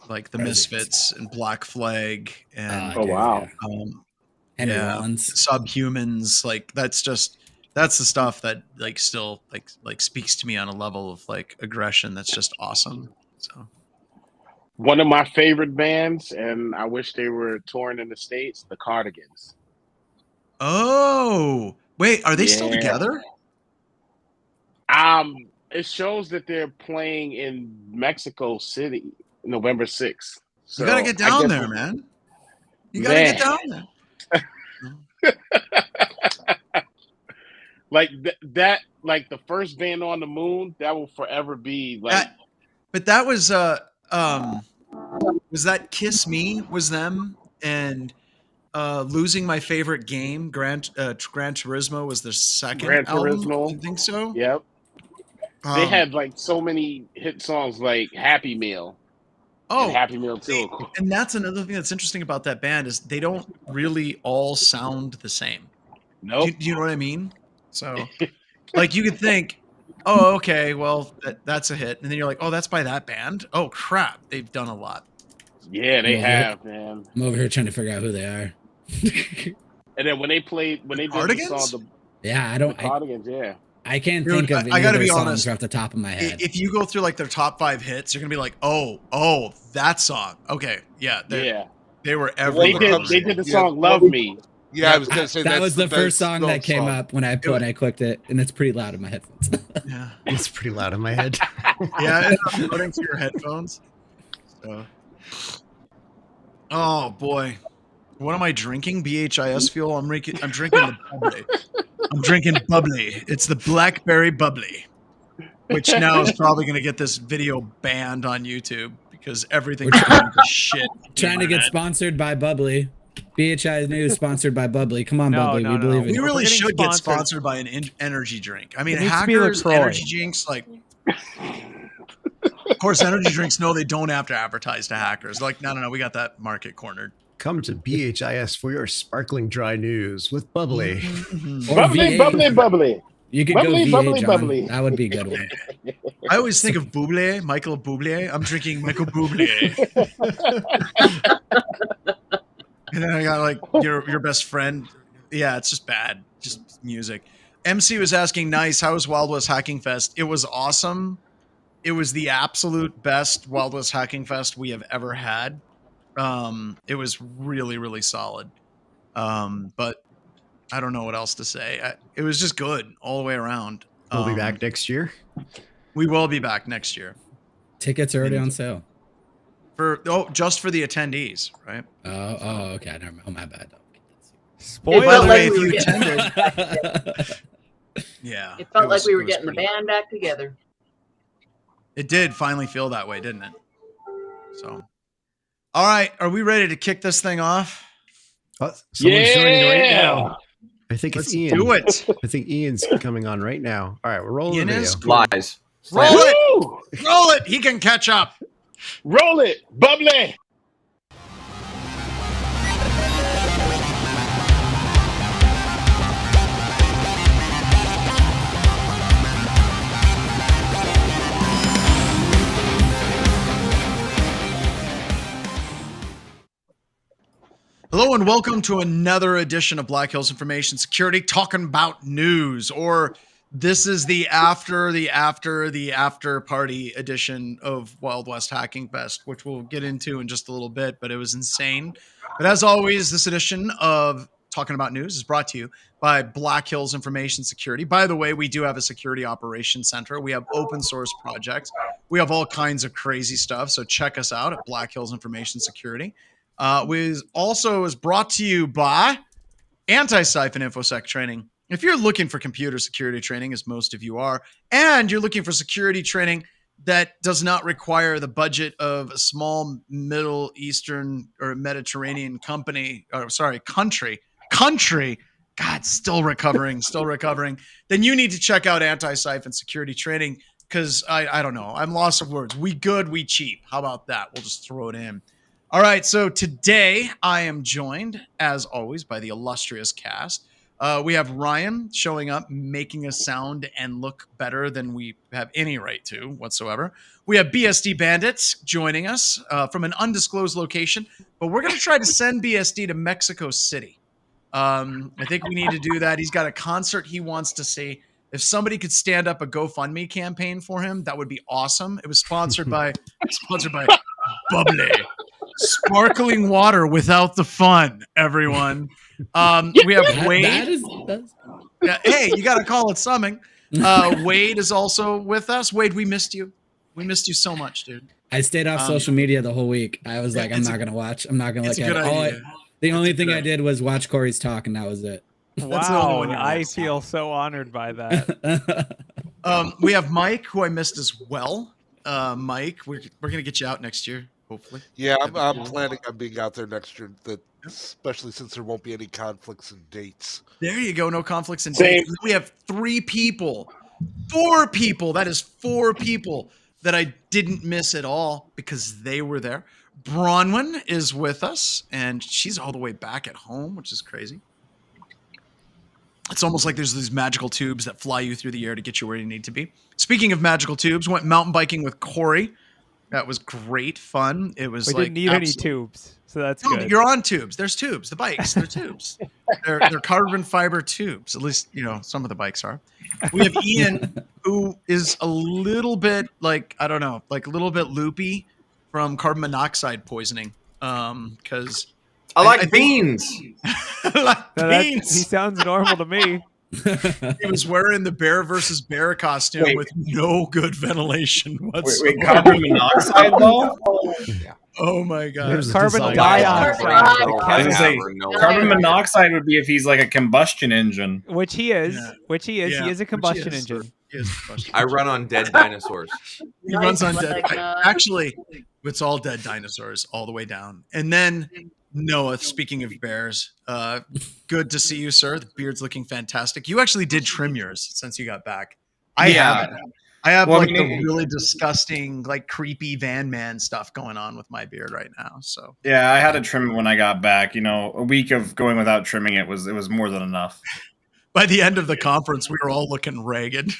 like the Present. Misfits and Black Flag and Oh, wow. Henry yeah, Rollins. Subhumans. Like that's the stuff that like still like speaks to me on a level of like aggression that's just awesome. So One of my favorite bands, and I wish they were touring in the States, the Cardigans. oh wait, are they still Yeah. together? It shows that they're playing in Mexico City, November 6th. So You gotta get I down guess there, man. You gotta get down there. like that, like the first band on the moon, that will forever be like. But that was that Kiss Me was them, and Losing My Favorite Game, Gran Turismo was their second Gran album. Turismo. I think so. Yep. They had like so many hit songs like Happy Meal. Oh, Happy Meal too. And that's another thing that's interesting about that band is they don't really all sound the same. Nope. Do you know what I mean? So, like, you could think, oh, okay, well, that's a hit. And then you're like, oh, that's by that band? Oh, crap. They've done a lot. Yeah, they have, man. I'm over here trying to figure out who they are. And then when they did the song, Cardigans, yeah. I can't think of any I gotta of their be songs honest, off the top of my head. If you go through like their top 5 hits, you're gonna be like, oh, that song. Okay, yeah, they were everywhere. They did the song "Love Me." Yeah, I was gonna say that was the first song that came up when I clicked it, and it's pretty loud in my headphones. Yeah, it's pretty loud in my head. Yeah, it's putting to your headphones. So. Oh boy, what am I drinking? BHIS fuel. I'm drinking the bubbly. I'm drinking bubbly. It's the blackberry bubbly, which now is probably going to get this video banned on YouTube because everything's going to shit. Trying to get sponsored by Bubbly. BHI News sponsored by Bubbly. Come on, Bubbly. We believe in you. We really should get sponsored by an energy drink. I mean, hackers, energy drinks, like. Of course, energy drinks know they don't have to advertise to hackers. Like, no, we got that market cornered. Come to BHIS for your sparkling dry news with Bubbly. Bubbly. You could bubbly, go bubbly, VA, bubbly. That would be a good one. I always think of Bublé, Michael Bublé. I'm drinking Michael Bublé. And then I got like your best friend. Yeah, it's just bad. Just music. MC was asking, nice, how was Wild West Hacking Fest? It was awesome. It was the absolute best Wild West Hacking Fest we have ever had. It was really, really solid. But I don't know what else to say. It was just good all the way around. We'll be back next year. We will be back next year. Tickets are already on sale. Just for the attendees, right? Oh, okay. Never mind. Oh, my bad. Spoiler. By the way, if you attended. Yeah. It felt like we were getting the band back together. It did finally feel that way, didn't it? So, all right. Are we ready to kick this thing off? Someone's joining right now. I think Let's it's Ian. do it. I think Ian's coming on right now. All right, we're rolling Ian the video. is cool. Lies. Roll it. Roll it. He can catch up. Roll it. Bubbly. Hello and welcome to another edition of Black Hills Information Security, talking about news, or this is the after party edition of Wild West Hacking Fest, which we'll get into in just a little bit, but it was insane. But as always, this edition of Talking About News is brought to you by Black Hills Information Security. By the way, we do have a security operations center. We have open source projects. We have all kinds of crazy stuff. So check us out at Black Hills Information Security. Was also is brought to you by Anti-Siphon InfoSec Training. If you're looking for computer security training, as most of you are, and you're looking for security training that does not require the budget of a small Middle Eastern or Mediterranean country, God, still recovering, then you need to check out Anti-Siphon Security Training because I don't know. I'm lost of words. We good, we cheap. How about that? We'll just throw it in. All right, so today I am joined, as always, by the illustrious cast We have Ryan showing up, making us sound and look better than we have any right to whatsoever. We have BSD Bandits joining us from an undisclosed location, but we're going to try to send BSD to Mexico City. I think we need to do that. He's got a concert he wants to see. If somebody could stand up a GoFundMe campaign for him, that would be awesome. It was sponsored by Bubbly. Sparkling water without the fun, everyone. We have Wade. Yeah, hey, you got to call it something. Wade is also with us. Wade, we missed you. We missed you so much, dude. I stayed off social media the whole week. I was like, I'm not going to watch. I'm not going to look at it. The only thing I did was watch Corey's talk, and that was it. Wow, I feel so honored by that. We have Mike, who I missed as well. Mike, we're going to get you out next year, hopefully. Yeah, I'm planning on being out there next year, especially since there won't be any conflicts in dates. There you go. No conflicts in dates. We have 4 people. That is 4 people that I didn't miss at all because they were there. Bronwyn is with us, and she's all the way back at home, which is crazy. It's almost like there's these magical tubes that fly you through the air to get you where you need to be. Speaking of magical tubes, went mountain biking with Corey. That was great fun. It was we didn't need any tubes, so that's good. You're on tubes. There's tubes. The bikes, they're tubes. They're carbon fiber tubes. At least, some of the bikes are. We have Ian, who is a little bit a little bit loopy from carbon monoxide poisoning. Because I like beans. He sounds normal to me. He was wearing the bear versus bear costume with no good ventilation whatsoever. Wait, carbon monoxide though? Oh my god! Carbon dioxide. Carbon monoxide would be if he's like a combustion engine, which he is. He is a combustion engine. I run on dead dinosaurs. He runs on dead. Actually, it's all dead dinosaurs all the way down, and then. Noah, speaking of bears, good to see you, sir. The beard's looking fantastic. You actually did trim yours since you got back. I haven't. I have the really disgusting, creepy Van Man stuff going on with my beard right now. So yeah, I had to trim it when I got back. A week of going without trimming it was more than enough. By the end of the conference, we were all looking ragged.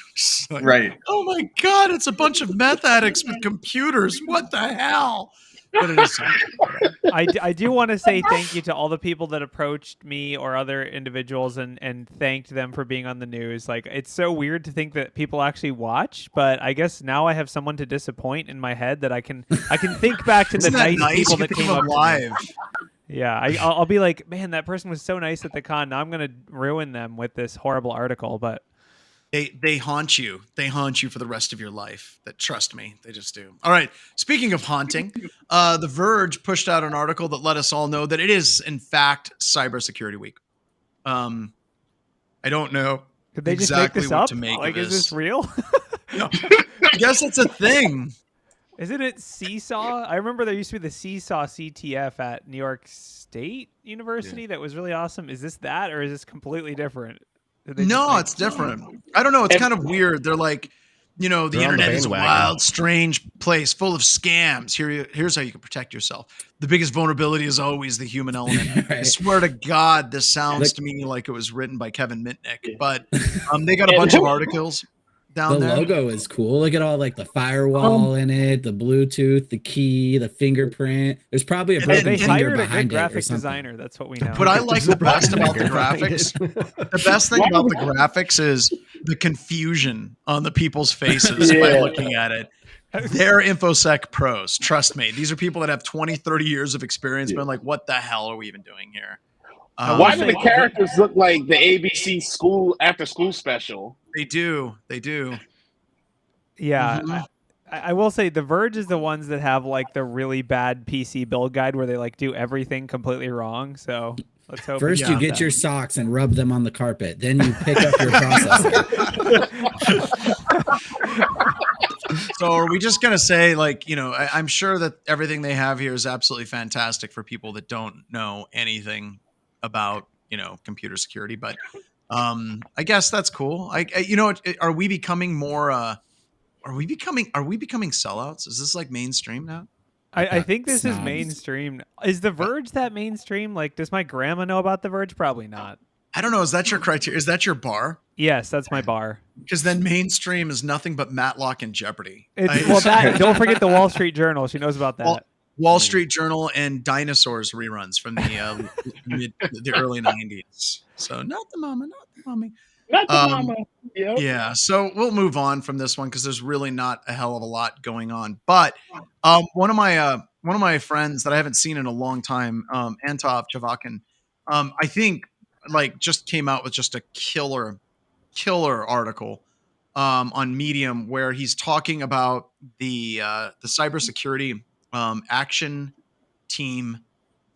Right. Oh my god, it's a bunch of meth addicts with computers. What the hell? I do want to say thank you to all the people that approached me or other individuals and thanked them for being on the news. It's so weird to think that people actually watch, but I guess now I have someone to disappoint in my head that I can think back to the nice people that came up live. Yeah, I'll be like, man, that person was so nice at the con. Now I'm gonna ruin them with this horrible article, but. They haunt you. They haunt you for the rest of your life. Trust me, they just do. All right. Speaking of haunting, The Verge pushed out an article that let us all know that it is, in fact, Cybersecurity Week. I don't know Could they exactly just make this what up? to make of this. Is this real? No, I guess it's a thing. Isn't it Seesaw? I remember there used to be the Seesaw CTF at New York State University that was really awesome. Is this that, or is this completely different? No, it's different. I don't know. It's kind of weird. They're like, the internet is a wild, strange place full of scams. Here's how you can protect yourself. The biggest vulnerability is always the human element. Right. I swear to God, this sounds to me like it was written by Kevin Mitnick. But they got a bunch of articles down there. The logo is cool. Look at all the firewall in it, the Bluetooth, the key, the fingerprint. There's probably a broken finger behind it. Graphic designer. That's what we know. What I like the best about the graphics, the best thing about the graphics is the confusion on the people's faces by looking at it. They're infosec pros. Trust me. These are people that have 20, 30 years of experience. Been like, what the hell are we even doing here? Why do the characters look like the ABC school after school special? They do. Yeah. Mm-hmm. I will say The Verge is the ones that have the really bad PC build guide where they do everything completely wrong. So let's hope. First you get your socks and rub them on the carpet. Then you pick up your processor. So are we just going to say I'm sure that everything they have here is absolutely fantastic for people that don't know anything about, computer security, but I guess that's cool. Are we becoming more are we becoming sellouts? Is this mainstream now? I think this is mainstream. Is The Verge that mainstream? Does my grandma know about The Verge? Probably not. I don't know. Is that your criteria? Is that your bar? Yes, that's my bar. Because then mainstream is nothing but Matlock and Jeopardy. Don't forget the Wall Street Journal. She knows about that. Wall Street Journal and dinosaurs reruns from the early 90s. So not the mama, not the mommy. Not the mama. Yep. Yeah. So we'll move on from this one because there's really not a hell of a lot going on. But one of my friends that I haven't seen in a long time, Antov Chavakin, I think just came out with just a killer article on Medium where he's talking about the cybersecurity action team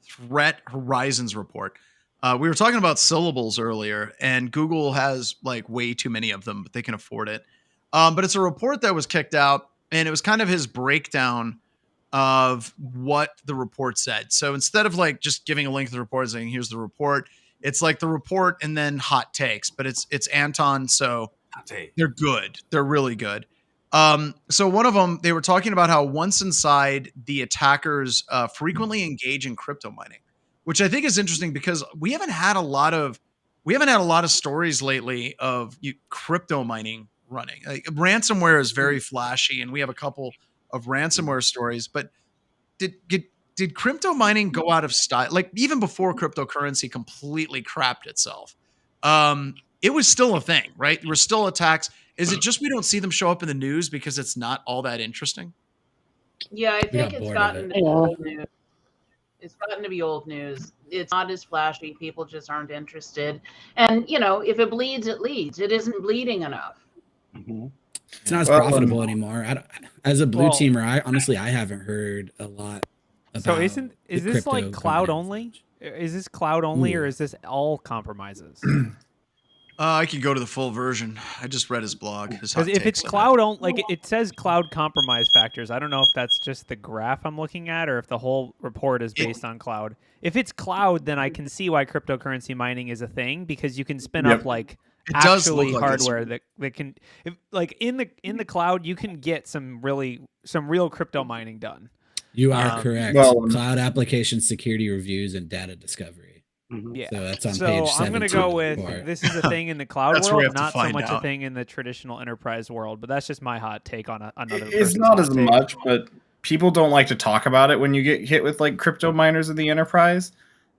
threat horizons report. We were talking about syllables earlier, and Google has way too many of them, but they can afford it. But it's a report that was kicked out, and it was kind of his breakdown of what the report said. So instead of just giving a link to the report and saying, here's the report, it's like the report and then hot takes, but it's Anton. So they're good. They're really good. So one of them, they were talking about how once inside, the attackers frequently engage in crypto mining, which I think is interesting because we haven't had a lot of stories lately of crypto mining running. Ransomware is very flashy, and we have a couple of ransomware stories, but did crypto mining go out of style? Even before cryptocurrency completely crapped itself, it was still a thing, right? There were still attacks. Is it just we don't see them show up in the news because it's not all that interesting? Yeah, I think it's gotten to be old news. It's gotten to be old news. It's not as flashy. People just aren't interested. And, if it bleeds, it leads. It isn't bleeding enough. Mm-hmm. It's not as profitable anymore. As a blue teamer, I haven't heard a lot about. So is this cloud only? Is this cloud only, or is this all compromises? I could go to the full version. I just read his blog. Because if it's cloud only, it says cloud compromise factors. I don't know if that's just the graph I'm looking at, or if the whole report is based on cloud. If it's cloud, then I can see why cryptocurrency mining is a thing, because you can spin up actually hardware that can, in the cloud, you can get some real crypto mining done. You are correct. Cloud application security reviews and data discovery. Yeah. So that's on page 7. I'm going to go with this is a thing in the cloud world, not so much a thing in the traditional enterprise world. But that's just my hot take on another. It's not as much, but people don't like to talk about it when you get hit with crypto miners in the enterprise.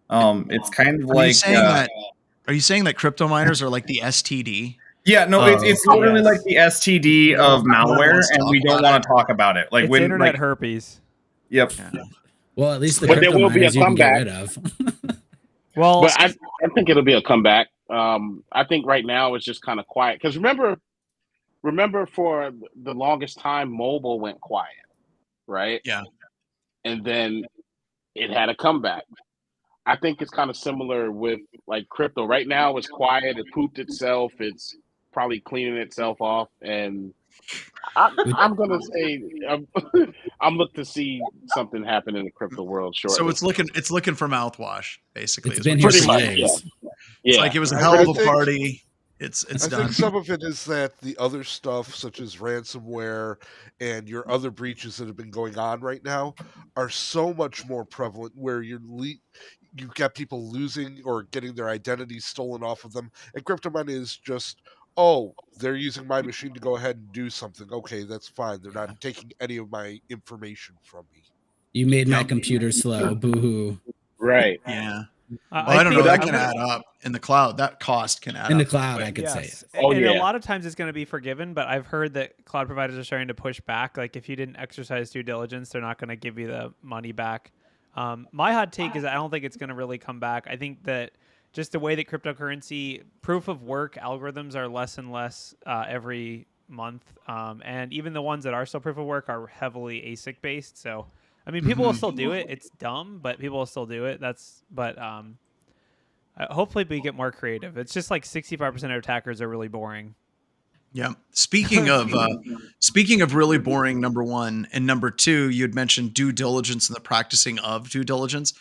It's kind of Are you saying that crypto miners are like the STD? Yeah, no, it's literally like the STD of malware, and we don't want to talk about it. It's internet herpes. Yep. Yeah. Well, at least the crypto miners you can get rid of. Well, but I think it'll be a comeback. I think right now it's just kind of quiet because remember for the longest time mobile went quiet, right? Yeah, and then it had a comeback. I think it's kind of similar with crypto. Right now it's quiet. It pooped itself. It's probably cleaning itself off, and I'm gonna say I'm looking to see something happen in the crypto world shortly. So it's looking for mouthwash, basically. It's been here for years. It's it was a hell of a party. It's I done. think some of it is that the other stuff, such as ransomware and your other breaches that have been going on right now, are so much more prevalent. Where you've got people losing or getting their identities stolen off of them, and crypto mining is just, they're using my machine to go ahead and do something. Okay, that's fine. They're not taking any of my information from me. You made my computer slow. Boo-hoo. Right. Yeah. I don't know. That can add up in the cloud. That cost can add up. In the cloud, I could say it. And a lot of times it's going to be forgiven, but I've heard that cloud providers are starting to push back. If you didn't exercise due diligence, they're not going to give you the money back. My hot take is I don't think it's going to really come back. I think that just the way that cryptocurrency proof of work algorithms are less and less every month. And even the ones that are still proof of work are heavily ASIC based. So, people will still do it. It's dumb, but people will still do it. Hopefully we get more creative. It's just 65% of attackers are really boring. Yeah. Speaking of really boring, number one, and number two, you had mentioned due diligence and the practicing of due diligence.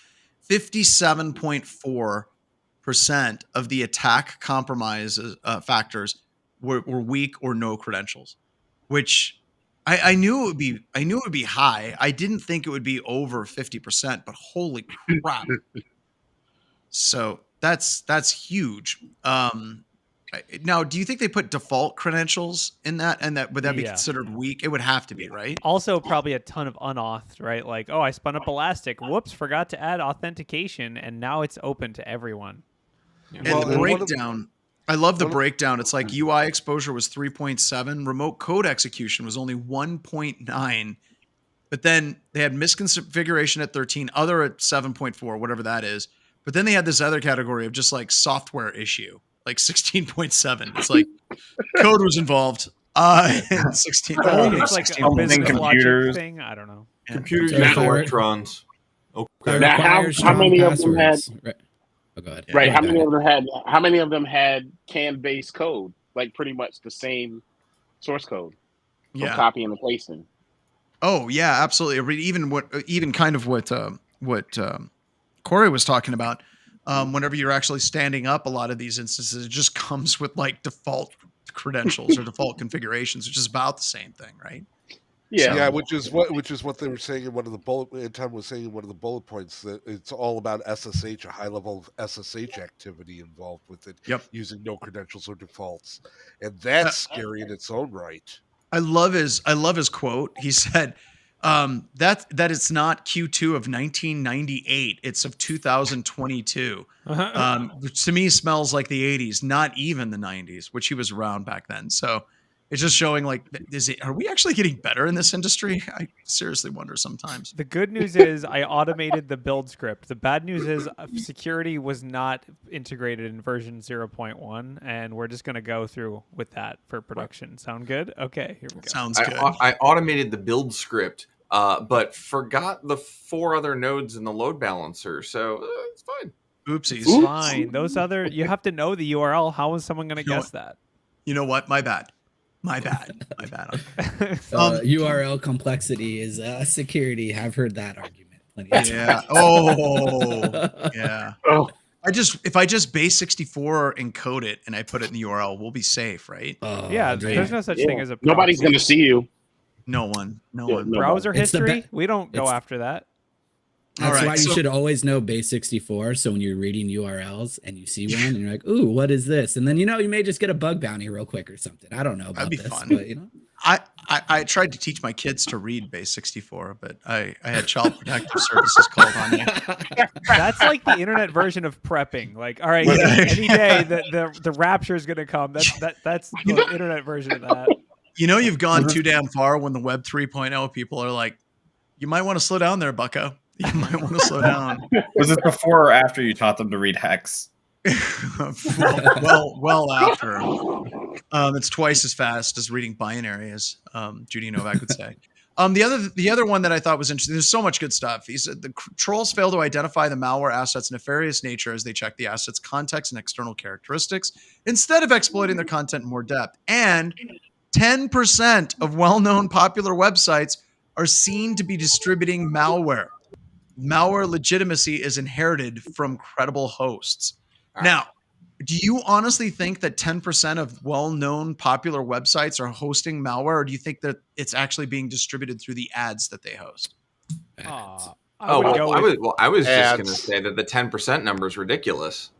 57.4% of the attack compromise factors were weak or no credentials, which I knew it would be high. I didn't think it would be over 50%, but holy crap. So that's huge. Now, do you think they put default credentials in that, and that would that be considered weak? It would have to be, right? Also, probably a ton of unauth, right? Like, oh, I spun up Elastic. Whoops, forgot to add authentication, and now it's open to everyone. And the breakdown, I love the breakdown. It's like UI exposure was 3.7, remote code execution was only 1.9, but then they had misconfiguration at 13, other at 7.4, whatever that is. But then they had this other category of just like software issue, like 16.7. It's like code was involved. 16. It's like a business computers. logic thing. I don't know. Computers So and electrons. Okay. Now, how many of them had? Right. Oh, go ahead. Right. How many of them had CAN-based code? Like pretty much the same source code. Yeah. Copying and pasting. Oh yeah, absolutely. Even kind of what Corey was talking about. Whenever you're actually standing up a lot of these instances, it just comes with like default credentials or default configurations, which is about the same thing, right? Yeah, which is what they were saying in one of the Tom was saying in one of the bullet points, that it's all about SSH, a high level of SSH activity involved with it, using no credentials or defaults, and that's scary in its own right. I love his quote. He said that it's not Q2 of 1998; it's of 2022. Which to me smells like the 80s, not even the 90s, which he was around back then. So it's just showing like, are we actually getting better in this industry? I seriously wonder sometimes. The good news is I automated the build script. The bad news is security was not integrated in version 0.1, and we're just going to go through with that for production. Sound good? Okay, here we go. Sounds good. I automated the build script, but forgot the 4 other nodes in the load balancer, so it's fine. Oopsies. It's fine. Those other, you have to know the URL. How is someone going to guess that? You know what? My bad. URL complexity is security. I've heard that argument plenty of times. Yeah. If I just base 64 encode it and I put it in the URL, we'll be safe, right? There's no such thing as a proxy. Nobody's going to see you. No one. Browser history? We don't go after that. That's why you should always know base 64. So when you're reading URLs and you see one, and you're like, "Ooh, what is this?" And then you may just get a bug bounty real quick or something. I don't know about That'd be fun. But I tried to teach my kids to read base 64, but I had Child Protective Services called on me. That's like the internet version of prepping. Like, all right, any day the rapture is going to come. That's the internet version of that. You've gone too damn far when the Web 3.0 people are like, "You might want to slow down there, bucko. You might want to slow down." Was it before or after you taught them to read hex? well after. It's twice as fast as reading binary, as Judy Novak would say. The other one that I thought was interesting, there's so much good stuff. He said the trolls fail to identify the malware asset's nefarious nature as they check the asset's context and external characteristics instead of exploiting their content in more depth. And 10% of well-known popular websites are seen to be distributing malware. Malware legitimacy is inherited from credible hosts. Now, do you honestly think that 10% of well-known popular websites are hosting malware, or do you think that it's actually being distributed through the ads that they host? I was just going to say that the 10% number is ridiculous.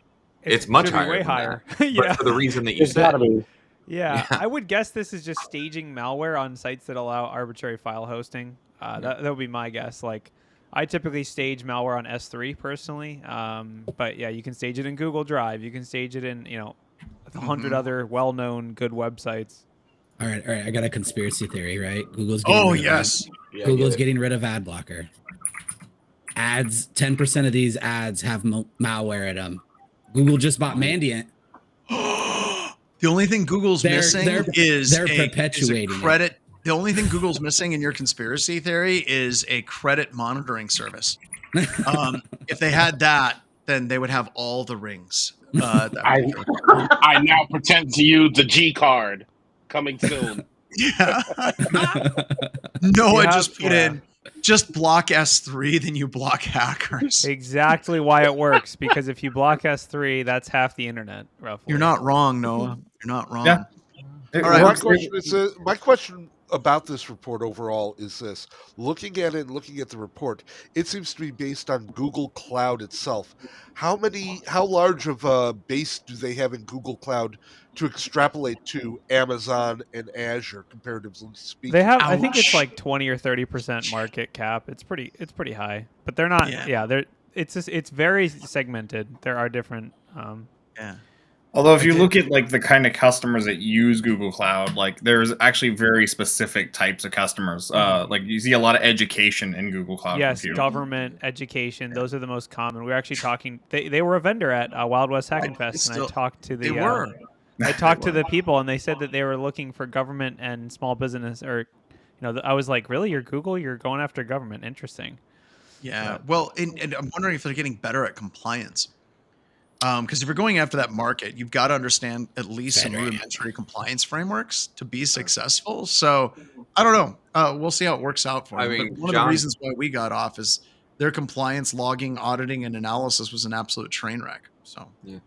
It's much higher. Way higher. But for the reason that you said. Yeah, I would guess this is just staging malware on sites that allow arbitrary file hosting. That would be my guess. Like, I typically stage malware on S3 personally, but yeah, you can stage it in Google Drive. You can stage it in 100 other well-known good websites. All right. I got a conspiracy theory. Right? Google's getting rid of ad blocker. Ads. 10% of these ads have malware in them. Google just bought Mandiant. The only thing Google's missing is they're perpetuating a credit. The only thing Google's missing in your conspiracy theory is a credit monitoring service. If they had that, then they would have all the rings. I now pretend to use the G card. Coming soon. Yeah. Noah just put in, just block S3, then you block hackers. Exactly why it works, because if you block S3, that's half the internet, roughly. You're not wrong, Noah. You're not wrong. Yeah. All right, my question about this report overall is this. Looking at it and looking at the report, it seems to be based on Google Cloud itself. How large of a base do they have in Google Cloud to extrapolate to Amazon and Azure, comparatively speaking? They have, I think it's like 20 or 30% market cap. It's pretty high, but they're not. Yeah, it's very segmented. There are different. Yeah. Although if you look at like the kind of customers that use Google Cloud, like there's actually very specific types of customers. Like you see a lot of education in Google Cloud. Yes, Computing. Government, education, those are the most common. We were actually talking. They were a vendor at Wild West Hacking Fest, and I talked to the. They were. I talked to the people, and they said that they were looking for government and small business, or, I was like, really, you're Google, you're going after government? Interesting. Yeah. Well, and I'm wondering if they're getting better at compliance. Because if you're going after that market, you've got to understand at least some rudimentary compliance frameworks to be successful. So I don't know. We'll see how it works out for them. I mean, but one of the reasons why we got off is their compliance logging, auditing, and analysis was an absolute train wreck. So yeah.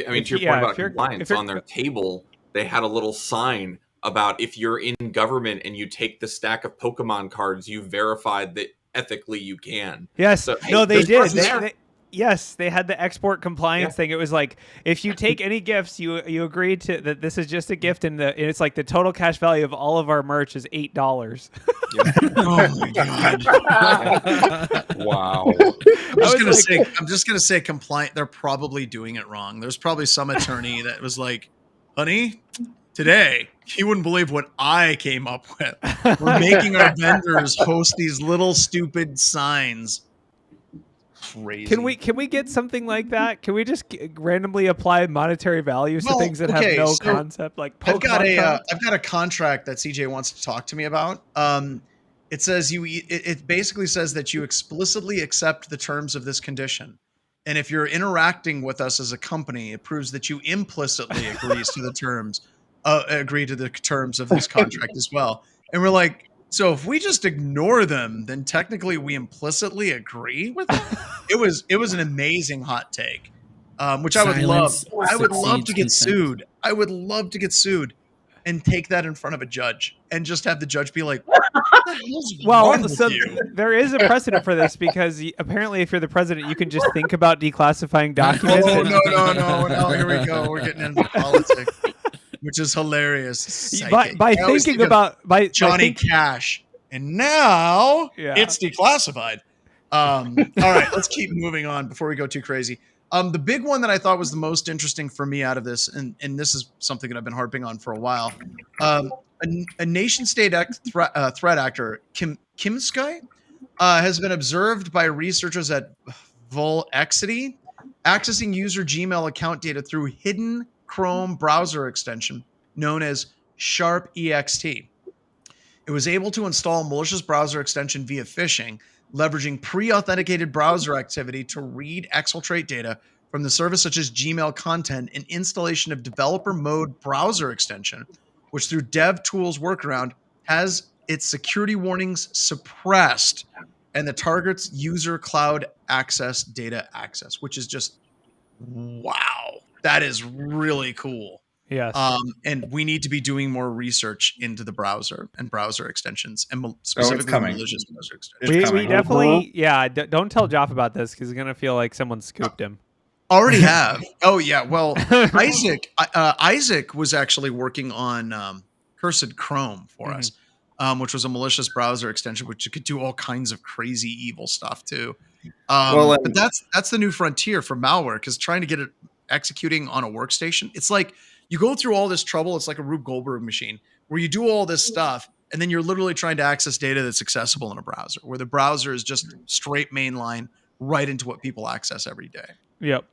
I mean, to your point about compliance, on their table, they had a little sign about if you're in government and you take the stack of Pokemon cards, you verified that ethically you can. Yes. So, hey, no, they did. Yes, they had the export compliance thing. It was like, if you take any gifts, you agree to that this is just a gift, and it's like the total cash value of all of our merch is $8. Oh my god! Wow. I'm just gonna say compliant. They're probably doing it wrong. There's probably some attorney that was like, "Honey, today you wouldn't believe what I came up with. We're making our vendors host these little stupid signs." Crazy. Can we get something like that? Can we just randomly apply monetary values to things that have no concept? Like Pokemon I've got a contract that CJ wants to talk to me about. It says it basically says that you explicitly accept the terms of this condition, and if you're interacting with us as a company, it proves that you implicitly agree to the terms of this contract as well. And we're like, so if we just ignore them, then technically we implicitly agree with them. It was an amazing hot take, which I would love. I would love to get sued. I would love to get sued and take that in front of a judge and just have the judge be like, "What the hell's wrong with you?" There is a precedent for this because apparently, if you're the president, you can just think about declassifying documents. Oh no! Here we go. We're getting into politics. Which is hilarious. By thinking about Johnny Cash, and now it's declassified. All right, let's keep moving on before we go too crazy. The big one that I thought was the most interesting for me out of this, and this is something that I've been harping on for a while. A nation-state threat actor, Kimsky, has been observed by researchers at Volexity, accessing user Gmail account data through hidden Chrome browser extension known as SharpExt. It was able to install a malicious browser extension via phishing, leveraging pre-authenticated browser activity to read exfiltrate data from the service such as Gmail content and installation of developer mode browser extension, which through DevTools workaround has its security warnings suppressed and the target's user cloud access data access, which is just wow. That is really cool. Yes. And we need to be doing more research into the browser and browser extensions, and specifically malicious browser extensions. We definitely, don't tell Joff about this because he's gonna feel like someone scooped him. Already have. Oh yeah. Well, Isaac was actually working on Cursed Chrome for us, which was a malicious browser extension, which you could do all kinds of crazy evil stuff too. But that's the new frontier for malware, because trying to get it executing on a workstation, it's like you go through all this trouble. It's like a Rube Goldberg machine where you do all this stuff and then you're literally trying to access data that's accessible in a browser, where the browser is just straight mainline right into what people access every day. Yep.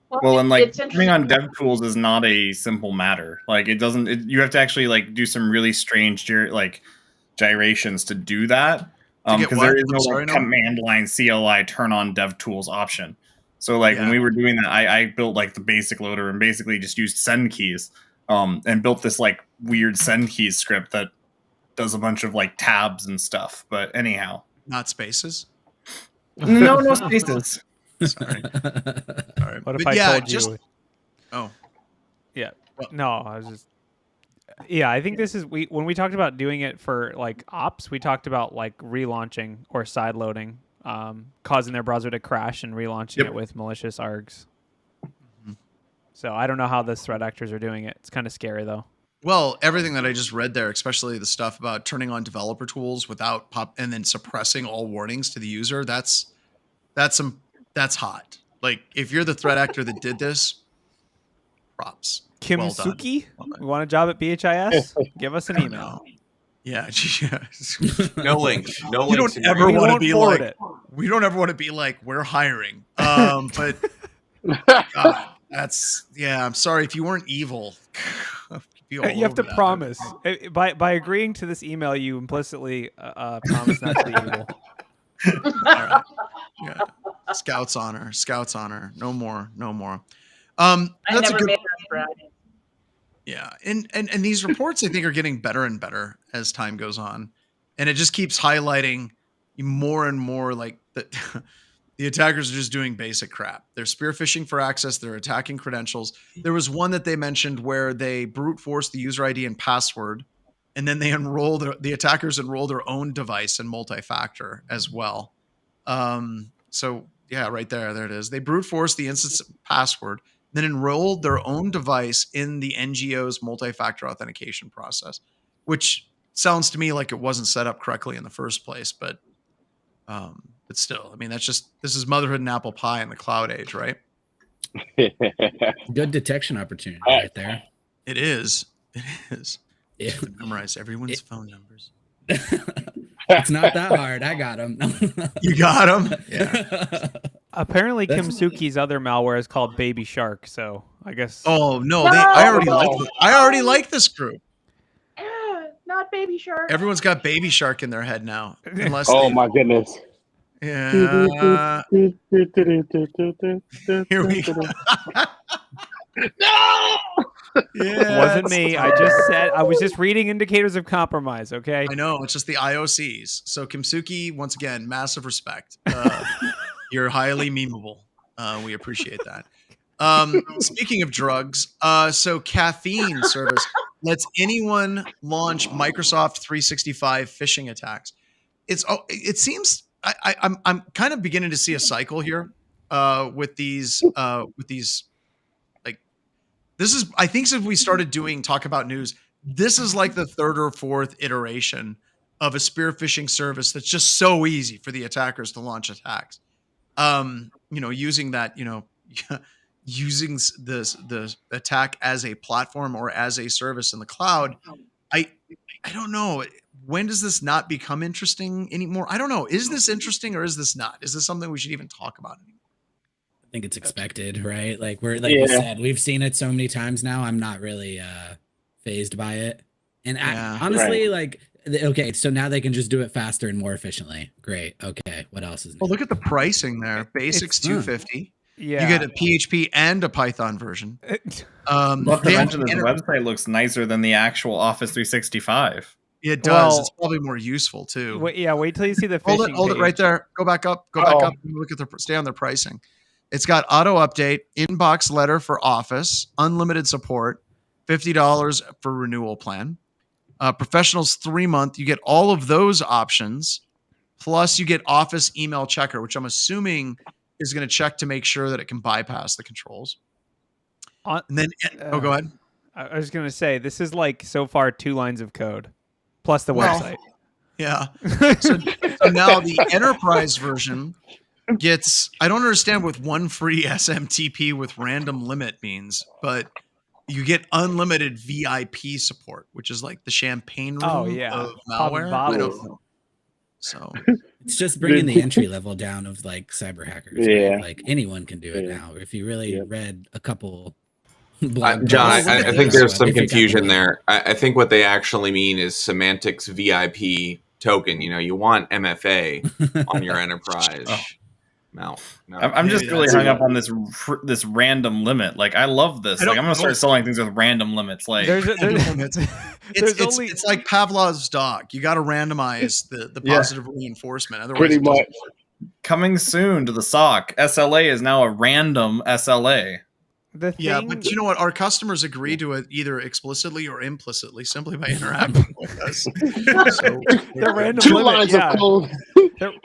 Well, and like coming on DevTools is not a simple matter. Like you have to actually like do some really strange gyrations to do that. Because there is no command line CLI turn on DevTools option. So like when we were doing that, I built like the basic loader and basically just used send keys, and built this like weird send keys script that does a bunch of like tabs and stuff. But anyhow, not spaces. No spaces. Sorry. What if I told you? Oh, yeah. Well, no, I was just. Yeah, I think this is when we talked about doing it for like ops, we talked about like relaunching or sideloading, causing their browser to crash and relaunching it with malicious args. Mm-hmm. So I don't know how the threat actors are doing it. It's kind of scary though. Well, everything that I just read there, especially the stuff about turning on developer tools without and then suppressing all warnings to the user, that's hot. Like if you're the threat actor that did this, props. Kim Suki, we want a job at BHIS? Give us an email. Yeah. No link. No you link. Don't ever want to be like, we don't ever want to be like, we're hiring. But God, I'm sorry if you weren't evil. You have to promise. By agreeing to this email, you implicitly promise not to be evil. All right. Yeah. Scouts honor. No more. I never made that. Yeah, and these reports I think are getting better and better as time goes on, and it just keeps highlighting more and more like that. The attackers are just doing basic crap. They're spear phishing for access. They're attacking credentials. There was one that they mentioned where they brute force the user ID and password, and then they the attackers enroll their own device in multi-factor as well. So yeah, right there it is. They brute force the instance password, then enrolled their own device in the NGO's multi-factor authentication process, which sounds to me like it wasn't set up correctly in the first place. But still, I mean, this is motherhood and apple pie in the cloud age, right? Good detection opportunity right there. It is. Yeah. Memorize everyone's phone numbers. It's not that hard. I got them. You got them? Yeah. Apparently, Kim Suki's other malware is called Baby Shark. So I guess. Oh no! I already like this group. Not Baby Shark. Everyone's got Baby Shark in their head now. Unless my goodness. Yeah. Here we go. No. Yeah, wasn't me. I was just reading indicators of compromise. Okay. I know it's just the IOCs. So Kimsuki, once again, massive respect. You're highly memeable. We appreciate that. Speaking of drugs, so Caffeine service lets anyone launch Microsoft 365 phishing attacks. It seems I'm kind of beginning to see a cycle here with these. Like this is, I think, since we started doing Talk About News, this is like the third or fourth iteration of a spear phishing service that's just so easy for the attackers to launch attacks. Using that, using the attack as a platform or as a service in the cloud. I don't know. When does this not become interesting anymore? I don't know. Is this interesting or is this not? Is this something we should even talk about anymore? I think it's expected, right? Like you said, we've seen it so many times now. I'm not really fazed by it. And honestly, okay, so now they can just do it faster and more efficiently. Great. Okay, what else is new? Well, look at the pricing there. Basics $250. Yeah, you get a PHP and a Python version. Not to mention this website looks nicer than the actual Office 365. It does. Well, it's probably more useful too. Wait till you see the phishing. Hold it right there. Go back up. Go back up. And look at stay on their pricing. It's got auto update, inbox letter for Office, unlimited support, $50 for renewal plan. Professionals 3-month. You get all of those options, plus you get Office email checker, which I'm assuming is going to check to make sure that it can bypass the controls. And then, go ahead. I was going to say, this is like so far 2 lines of code, plus the website. Yeah. So now the enterprise version gets, I don't understand what one free SMTP with random limit means, but you get unlimited VIP support, which is like the champagne room of malware. I don't know. So it's just bringing the entry level down of like cyber hackers. Yeah. Right? Like anyone can do it now. If you really read a couple John, I think there's some confusion there. I think what they actually mean is semantics VIP token. You want MFA on your enterprise. No. I'm just really hung up on this random limit. Like I love this. Like I'm gonna start selling things with random limits. Like it's like Pavlov's dog. You got to randomize the positive reinforcement. Otherwise, pretty much. Coming soon to the SOC, SLA is now a random SLA. Yeah, but you know what? Our customers agree to it either explicitly or implicitly, simply by interacting with us. So the random 2 limit, lines of code.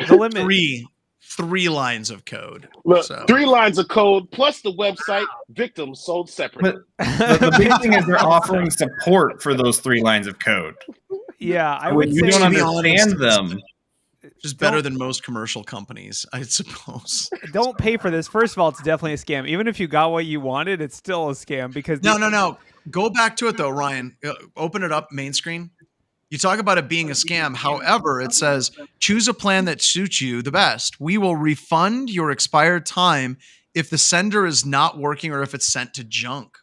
The limit. Three lines of code. Look, so. 3 lines of code plus the website. Victims sold separately. The big thing is they're offering support for those 3 lines of code. Yeah, I would you say don't understand them. Just better than most commercial companies, I suppose. Don't pay for this. First of all, it's definitely a scam. Even if you got what you wanted, it's still a scam because no. Go back to it though, Ryan. Open it up, main screen. You talk about it being a scam. However, it says choose a plan that suits you the best. We will refund your expired time if the sender is not working or if it's sent to junk.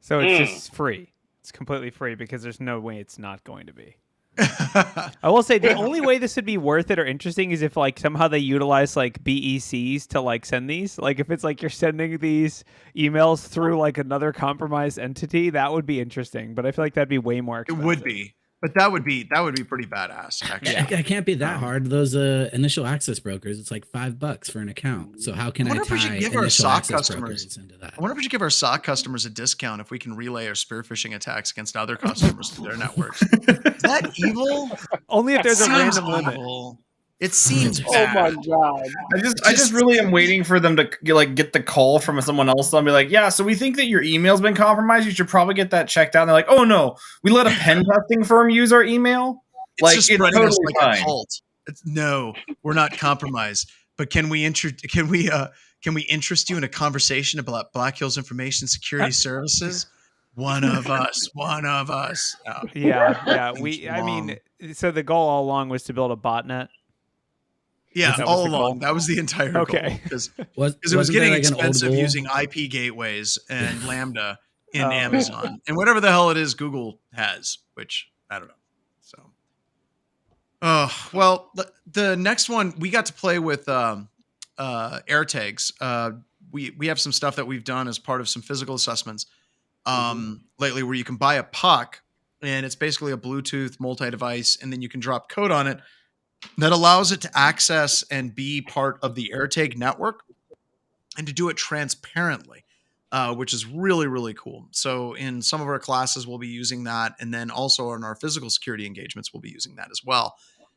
So it's just free. It's completely free because there's no way it's not going to be. I will say the only way this would be worth it or interesting is if like somehow they utilize like BECs to like send these. Like if it's like you're sending these emails through like another compromised entity, that would be interesting. But I feel like that'd be way more expensive. It would be. But that would be pretty badass, actually. It can't be that hard. Those initial access brokers, it's like $5 for an account. So how can I tie initial access brokers into that? I wonder if we should give our SOC customers a discount if we can relay our spear phishing attacks against other customers through their networks. Is that evil? Only if there's a random limit. It seems bad. Oh my god! I just really am waiting for them to get the call from someone else and be like, yeah, so we think that your email's been compromised. You should probably get that checked out. And they're like, oh no, we let a pen testing firm use our email. It's just spreading us like a cult. No, we're not compromised. But can we interest you in a conversation about Black Hills Information Security Services? One of us. Oh. Yeah. I mean, so the goal all along was to build a botnet. Yeah, all along. That was the entire goal. Okay. Because it was getting expensive using IP gateways and Lambda in Amazon. And whatever the hell it is Google has, which I don't know. So, well, the next one, we got to play with AirTags. We have some stuff that we've done as part of some physical assessments lately where you can buy a puck, and it's basically a Bluetooth multi-device, and then you can drop code on it that allows it to access and be part of the AirTag network and to do it transparently, which is really, really cool. So in some of our classes, we'll be using that. And then also in our physical security engagements, we'll be using that as well.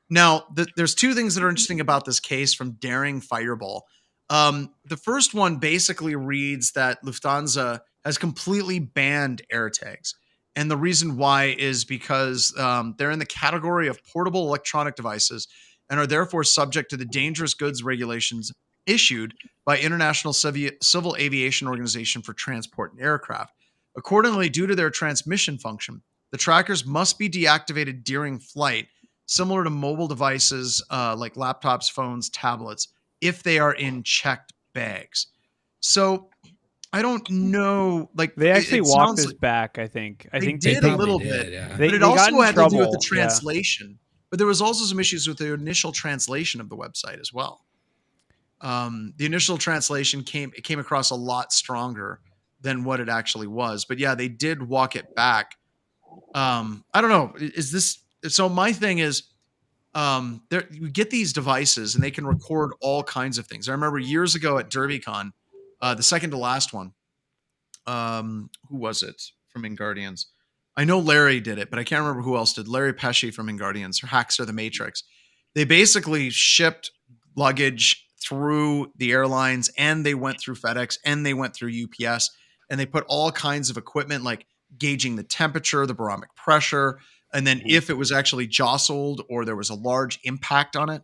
Now, there's 2 things that are interesting about this case from Daring Fireball. The first one basically reads that Lufthansa has completely banned AirTags. And the reason why is because they're in the category of portable electronic devices and are therefore subject to the dangerous goods regulations issued by International Civil Aviation Organization for Transport and Aircraft. Accordingly, due to their transmission function, the trackers must be deactivated during flight, similar to mobile devices like laptops, phones, tablets, if they are in checked bags. So I don't know. Like they actually walked this back. I think they did a little bit, yeah. but it also had to do with the translation. But there was also some issues with the initial translation of the website as well. The initial translation came across a lot stronger than what it actually was. But yeah, they did walk it back. I don't know. Is this so? My thing is, you get these devices and they can record all kinds of things. I remember years ago at DerbyCon, the second to last one. Who was it from Inguardians? I know Larry did it, but I can't remember who else did. Larry Pesci from Inguardians or Hackster the Matrix. They basically shipped luggage through the airlines, and they went through FedEx, and they went through UPS, and they put all kinds of equipment like gauging the temperature, the barometric pressure, and then if it was actually jostled or there was a large impact on it.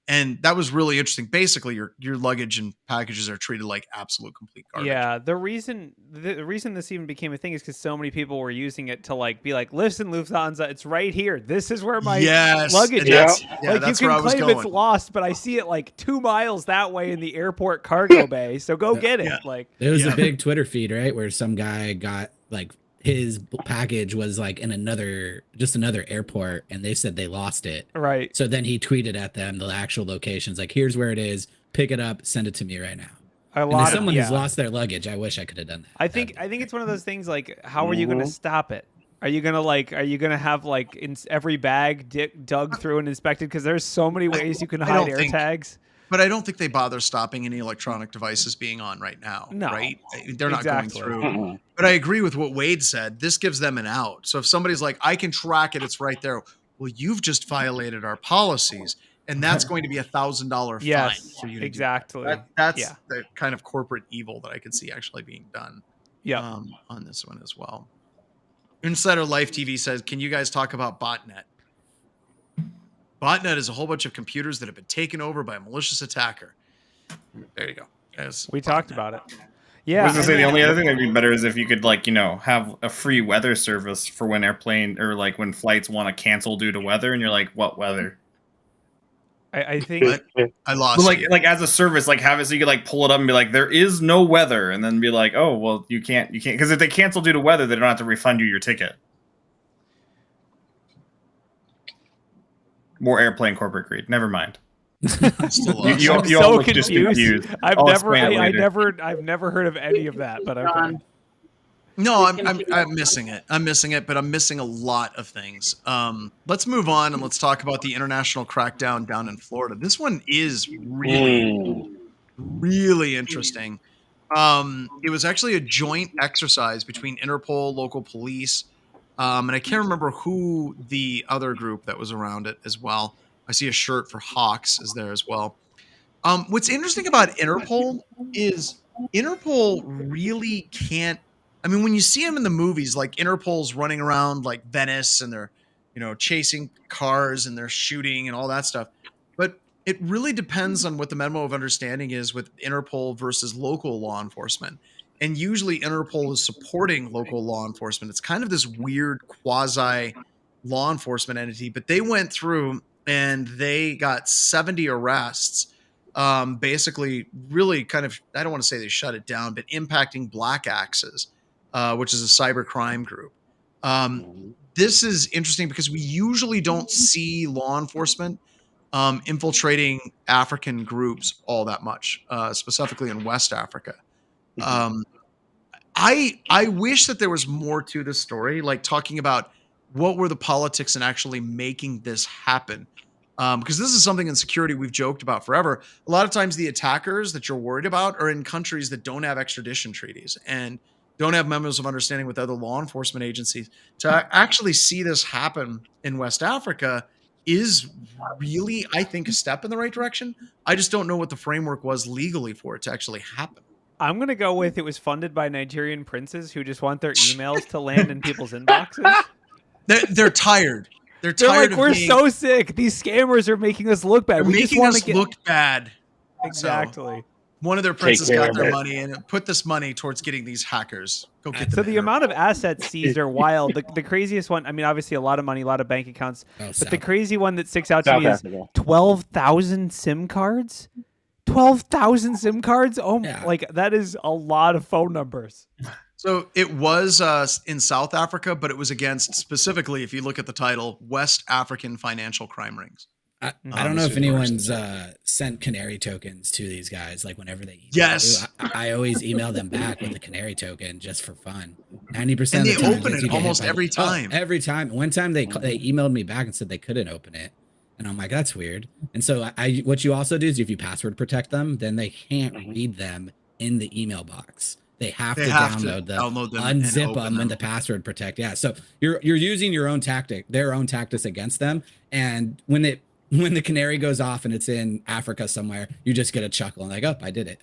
And that was really interesting. Basically, your luggage and packages are treated like absolute complete garbage. Yeah, the reason this even became a thing is because so many people were using it to like be like, listen, Lufthansa, it's right here. This is where my luggage is. Like that's you where I can was claim going. it's lost, but I see it like 2 miles that way in the airport cargo bay. So go get it. Yeah. Like there was a big Twitter feed, right, where some guy got like his package was like in another airport, and they said they lost it. Right. So then he tweeted at them the actual locations, like, here's where it is, pick it up, send it to me right now. As someone who's lost their luggage, I wish I could have done that. I think it's one of those things like, how are you going to stop it? Are you gonna have like in every bag dug through and inspected? Because there's so many ways you can hide AirTags. But I don't think they bother stopping any electronic devices being on right now, right? They're not going through. But I agree with what Wade said. This gives them an out. So if somebody's like, I can track it, it's right there. Well, you've just violated our policies, and that's going to be $1,000 fine for you to do that. That's the kind of corporate evil that I could see actually being done on this one as well. Insider Life TV says, can you guys talk about botnet? Botnet is a whole bunch of computers that have been taken over by a malicious attacker. There you go. We talked about it. Yeah. I was gonna say the only other thing that'd be better is if you could have a free weather service for when airplane or when flights want to cancel due to weather, and you're like, what weather? I think I lost. Like as a service, have it so you could pull it up and be like, there is no weather, and then be like, oh well, you can't because if they cancel due to weather, they don't have to refund you your ticket. More airplane corporate greed. Never mind. I'm so confused. I've never heard of any of that, but okay. No, I'm missing it. I'm missing it, but I'm missing a lot of things. Let's move on and let's talk about the international crackdown down in Florida. This one is really interesting. It was actually a joint exercise between Interpol, local police, and I can't remember who the other group that was around it as well. I see a shirt for Hawks is there as well. What's interesting about Interpol is Interpol really can't. I mean, when you see them in the movies, Interpol's running around like Venice and they're, chasing cars and they're shooting and all that stuff. But it really depends on what the memo of understanding is with Interpol versus local law enforcement. And usually Interpol is supporting local law enforcement. It's kind of this weird quasi law enforcement entity, but they went through and they got 70 arrests, basically really kind of, I don't want to say they shut it down, but impacting Black Axes, which is a cyber crime group. This is interesting because we usually don't see law enforcement infiltrating African groups all that much, specifically in West Africa. I wish that there was more to this story, talking about what were the politics in actually making this happen. Because this is something in security we've joked about forever. A lot of times the attackers that you're worried about are in countries that don't have extradition treaties and don't have memos of understanding with other law enforcement agencies. To actually see this happen in West Africa is really, I think, a step in the right direction. I just don't know what the framework was legally for it to actually happen. I'm going to go with it was funded by Nigerian princes who just want their emails to land in people's inboxes. They're tired. They're tired of we're so sick. These scammers are making us look bad. They're making us look bad. Exactly. So one of their princes got their money and put this money towards getting these hackers. Go get them. So the amount of assets seized are wild. The craziest one, I mean, obviously a lot of money, a lot of bank accounts. But the crazy one that sticks out to me is 12,000 SIM cards. 12,000 SIM cards? Oh, that is a lot of phone numbers. So it was in South Africa, but it was against, specifically, if you look at the title, West African financial crime rings. I don't know if anyone's sent canary tokens to these guys, whenever they email. Yes. I always email them back with a canary token just for fun. 90% and of the time. They open it almost every time. Every time. One time they emailed me back and said they couldn't open it. And I'm like, that's weird. And so what you also do is if you password protect them, then they can't read them in the email box. They have to download them, unzip them, and the password protect. Yeah. So you're using their own tactics against them. And when the canary goes off and it's in Africa somewhere, you just get a chuckle and oh, I did it.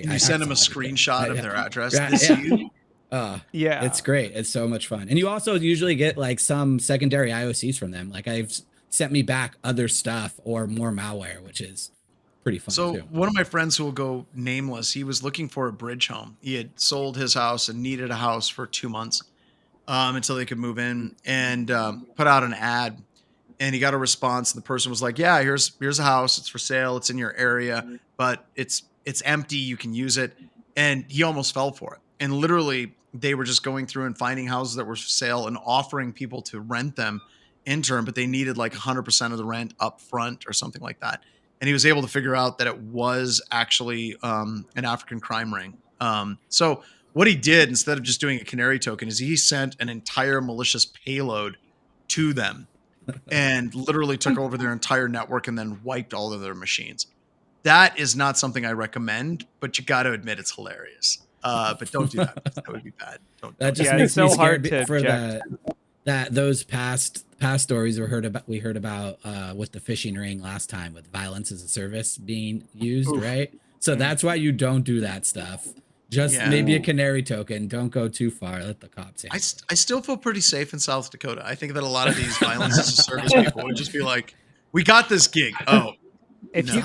You send them a screenshot of their address. Yeah. It's great. It's so much fun. And you also usually get some secondary IOCs from them. I've sent me back other stuff or more malware, which is pretty fun. So too. One of my friends who will go nameless, he was looking for a bridge home. He had sold his house and needed a house for 2 months until they could move in, and put out an ad. And he got a response, and the person was like, yeah, here's a house. It's for sale. It's in your area, but it's empty. You can use it. And he almost fell for it. And literally they were just going through and finding houses that were for sale and offering people to rent them in turn, but they needed 100% of the rent up front or something like that. And he was able to figure out that it was actually an African crime ring. So what he did, instead of just doing a canary token, is he sent an entire malicious payload to them and literally took over their entire network and then wiped all of their machines. that is not something I recommend, but you got to admit it's hilarious. But don't do that. That would be bad. That just makes me scared for those past stories we heard about with the phishing ring last time, with violence as a service being used, right? So that's why you don't do that stuff. Just maybe a canary token. Don't go too far. Let the cops handle it. I still feel pretty safe in South Dakota. I think that a lot of these violence as a service people would just be like, "We got this gig." Oh, if you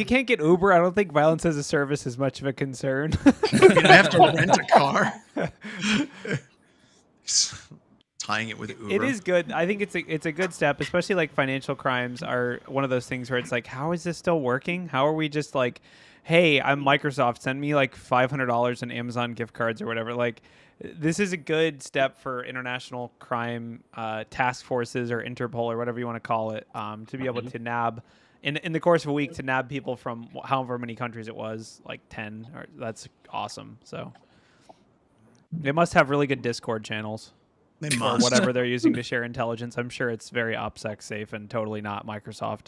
can't get Uber, I don't think violence as a service is much of a concern. I have to rent a car. Tying it with Uber. It is good. I think it's a good step, especially like financial crimes are one of those things where it's like, how is this still working? How are we just like, hey, I'm Microsoft, send me like $500 in Amazon gift cards or whatever. Like, this is a good step for international crime task forces or Interpol or whatever you want to call it, to be able to nab in the course of a week, to nab people from however many countries it was, like 10. That's awesome. So they must have really good Discord channels. They or whatever they're using to share intelligence. I'm sure it's very OPSEC safe and totally not Microsoft.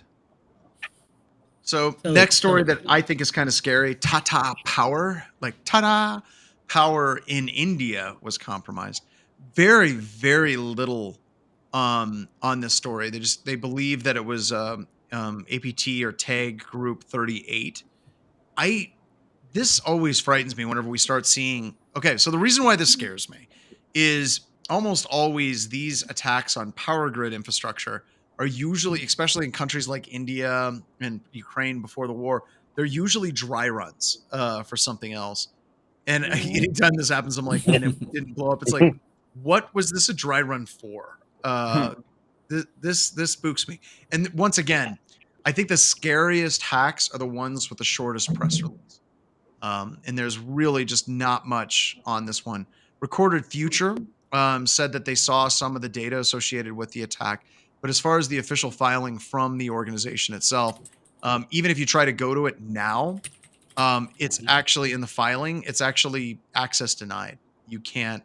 So next story that I think is kind of scary, Tata Power, like Tata Power in India was compromised. Very, very little on this story. They believe that it was APT or tag group 38. This always frightens me whenever we start seeing. Okay, so the reason why this scares me is almost always these attacks on power grid infrastructure are usually, especially in countries like India and Ukraine before the war, they're usually dry runs for something else. And anytime this happens, I'm like, and it didn't blow up. It's like, what was this a dry run for? This spooks me. And once again, I think the scariest hacks are the ones with the shortest press release. And there's really just not much on this one. Recorded Future said that they saw some of the data associated with the attack. But as far as the official filing from the organization itself, even if you try to go to it now, it's actually in the filing. It's actually access denied. You can't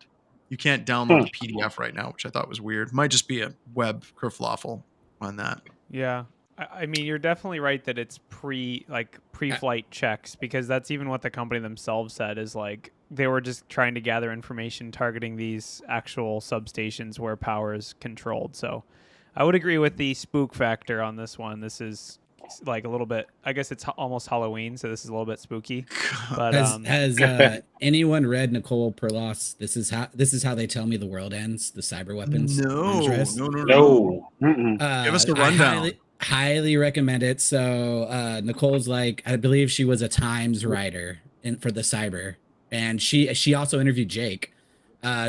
download the PDF right now, which I thought was weird. Might just be a web kerfluffle on that. Yeah. I mean, you're definitely right that it's pre-flight checks, because that's even what the company themselves said, is like they were just trying to gather information targeting these actual substations where power is controlled. So I would agree with the spook factor on this one. This is like a little bit, I guess it's almost Halloween, so this is a little bit spooky. But has anyone read Nicole Perlos? This is how they tell me the world ends. The Cyberweapons. No. Give us the rundown. Highly recommend it. So Nicole's like, I believe she was a Times writer for the cyber, and she also interviewed Jake.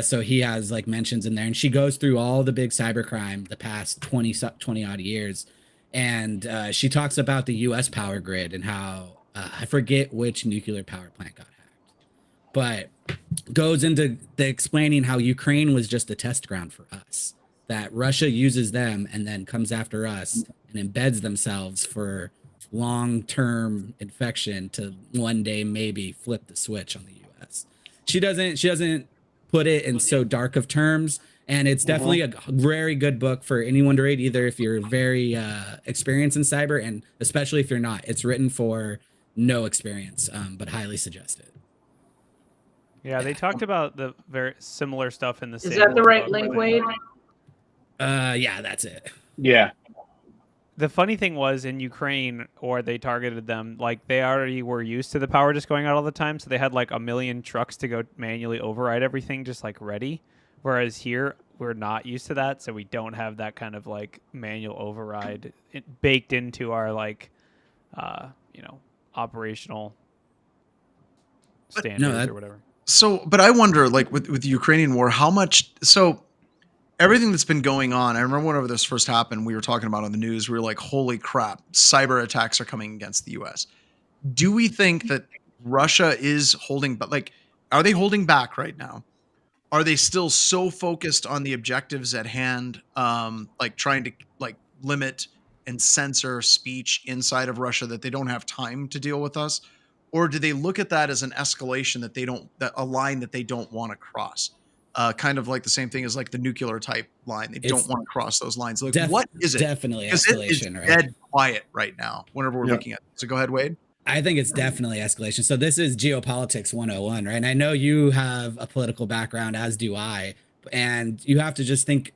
So he has like mentions in there, and she goes through all the big cybercrime the past 20 odd years. And she talks about the U.S. power grid and how I forget which nuclear power plant got hacked, but goes into explaining how Ukraine was just a test ground for us, that Russia uses them and then comes after us and embeds themselves for long-term infection to one day maybe flip the switch on the U.S. She doesn't put it in so dark of terms. And it's definitely a very good book for anyone to read, either if you're very experienced in cyber, and especially if you're not. It's written for no experience, but highly suggested. Yeah, they talked about the very similar stuff in the. Is that the right link, Wade? Yeah, that's it. Yeah. The funny thing was, in Ukraine, or they targeted them, like they already were used to the power just going out all the time, so they had like 1 million trucks to go manually override everything, just like ready. Whereas here, we're not used to that, so we don't have that kind of like manual override baked into our like, operational standards or whatever. So, but I wonder, like with the Ukrainian war, how much? So, everything that's been going on. I remember whenever this first happened, we were talking about on the news. We were like, "Holy crap! Cyber attacks are coming against the U.S." Do we think that Russia is holding? But like, are they holding back right now? Are they still so focused on the objectives at hand, like trying to like limit and censor speech inside of Russia, that they don't have time to deal with us? Or do they look at that as an escalation that a line that they don't want to cross? kind of like the same thing as like the nuclear type line. They don't want to cross those lines. Like, what is it? Definitely escalation, right? Dead quiet right now whenever we're looking at it. So go ahead, Wade. I think it's definitely escalation. So this is geopolitics 101, right? And I know you have a political background, as do I. And you have to just think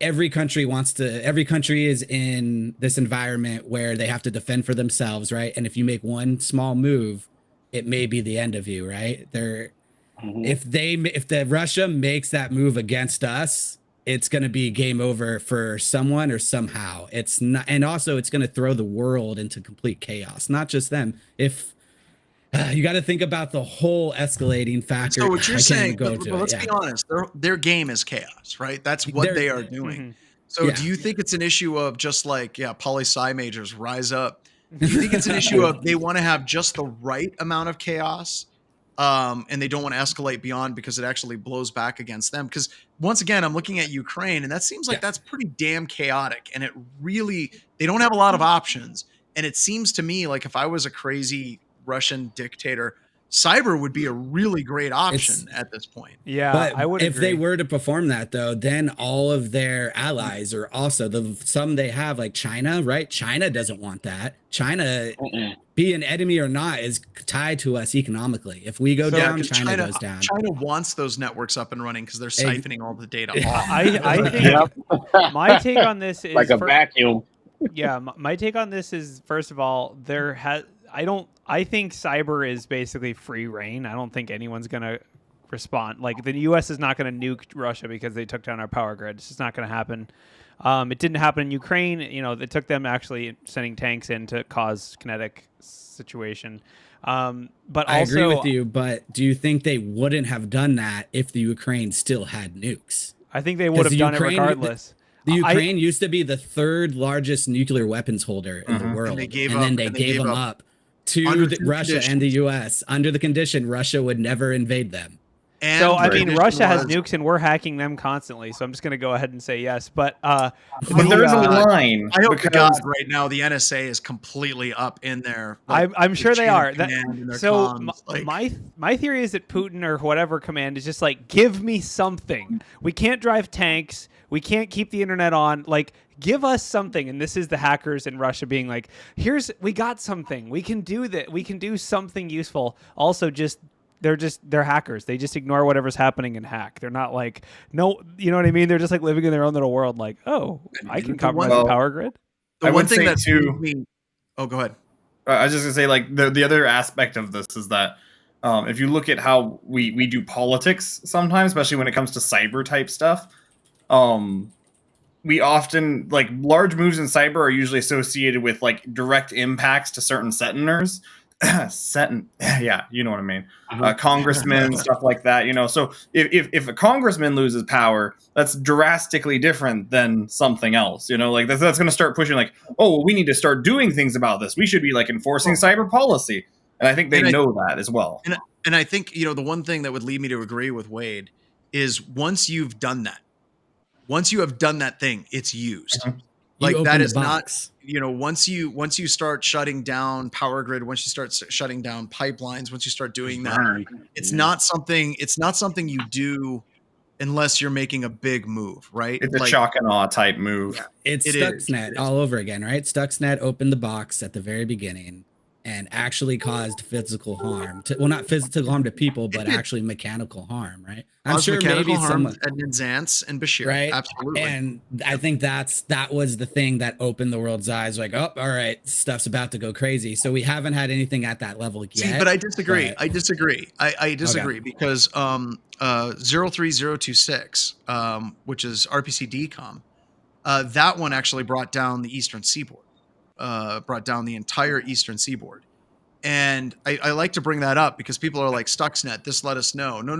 every country is in this environment where they have to defend for themselves, right? And if you make one small move, it may be the end of you, right? If Russia makes that move against us, it's going to be game over for someone or somehow. It's not, and also it's going to throw the world into complete chaos, not just them. If you got to think about the whole escalating factor. So what you're saying, let's be honest, their game is chaos, right? That's what they are doing. Mm-hmm. So do you think it's an issue of just like, poli-sci majors rise up? Do you think it's an issue of they want to have just the right amount of chaos? And they don't want to escalate beyond because it actually blows back against them. Because once again, I'm looking at Ukraine, and that seems like that's pretty damn chaotic. And they don't have a lot of options. And it seems to me like if I was a crazy Russian dictator, cyber would be a really great option at this point. Yeah, but I would. If they were to perform that, though, then all of their allies are also some they have, like China, right? China doesn't want that. China, be an enemy or not, is tied to us economically. If we go down, China goes down. China wants those networks up and running because they're siphoning all the data off. I think my take on this is like a vacuum. Yeah, my take on this is, first of all, I think cyber is basically free reign. I don't think anyone's going to respond. Like, the U.S. is not going to nuke Russia because they took down our power grid. It's just not going to happen. It didn't happen in Ukraine. It took them actually sending tanks in to cause kinetic situation. But I agree with you, but do you think they wouldn't have done that if the Ukraine still had nukes? I think they would have done it regardless. The Ukraine used to be the third largest nuclear weapons holder in the world, and then they gave them up to Russia and the U.S. under the condition Russia would never invade them. And so, I mean, Russia has nukes and we're hacking them constantly. So I'm just going to go ahead and say yes. But there is a line. I hope to God right now the NSA is completely up in there. I'm sure they are. So my theory is that Putin or whatever command is just like, give me something. We can't drive tanks. We can't keep the internet on. Like, give us something. And this is the hackers in Russia being like, we got something. We can do that. We can do something useful. Also, they're hackers. They just ignore whatever's happening and hack. They're not like, no, you know what I mean? They're just like living in their own little world. Like, oh, I can compromise the power grid. The one thing that oh, go ahead. I was just gonna say, like, the other aspect of this is that if you look at how we do politics sometimes, especially when it comes to cyber type stuff, we often, like, large moves in cyber are usually associated with like direct impacts to certain sentinels. Yeah, you know what I mean. Congressmen, stuff like that. So if a congressman loses power, that's drastically different than something else. Like that's going to start pushing, like, oh, well, we need to start doing things about this. We should be like enforcing cyber policy, and I think they know that as well. And I think the one thing that would lead me to agree with Wade is once you have done that thing, it's used. Like, that is not, once you start shutting down power grid, once you start shutting down pipelines, once you start doing that, it's not something you do unless you're making a big move, right? It's a shock and awe type move. Yeah, it's Stuxnet all over again, right? Stuxnet opened the box at the very beginning and actually caused physical harm not physical harm to people, but actually mechanical harm, right? I'm sure maybe someone at Nzance and Bashir, right? Absolutely. And I think that was the thing that opened the world's eyes. Like, oh, all right, stuff's about to go crazy. So we haven't had anything at that level yet. See, but I disagree. I disagree because 03026, which is RPC DCOM, that one actually brought down the Eastern Seaboard. Brought down the entire Eastern Seaboard. And I like to bring that up because people are like, Stuxnet, this let us know. No.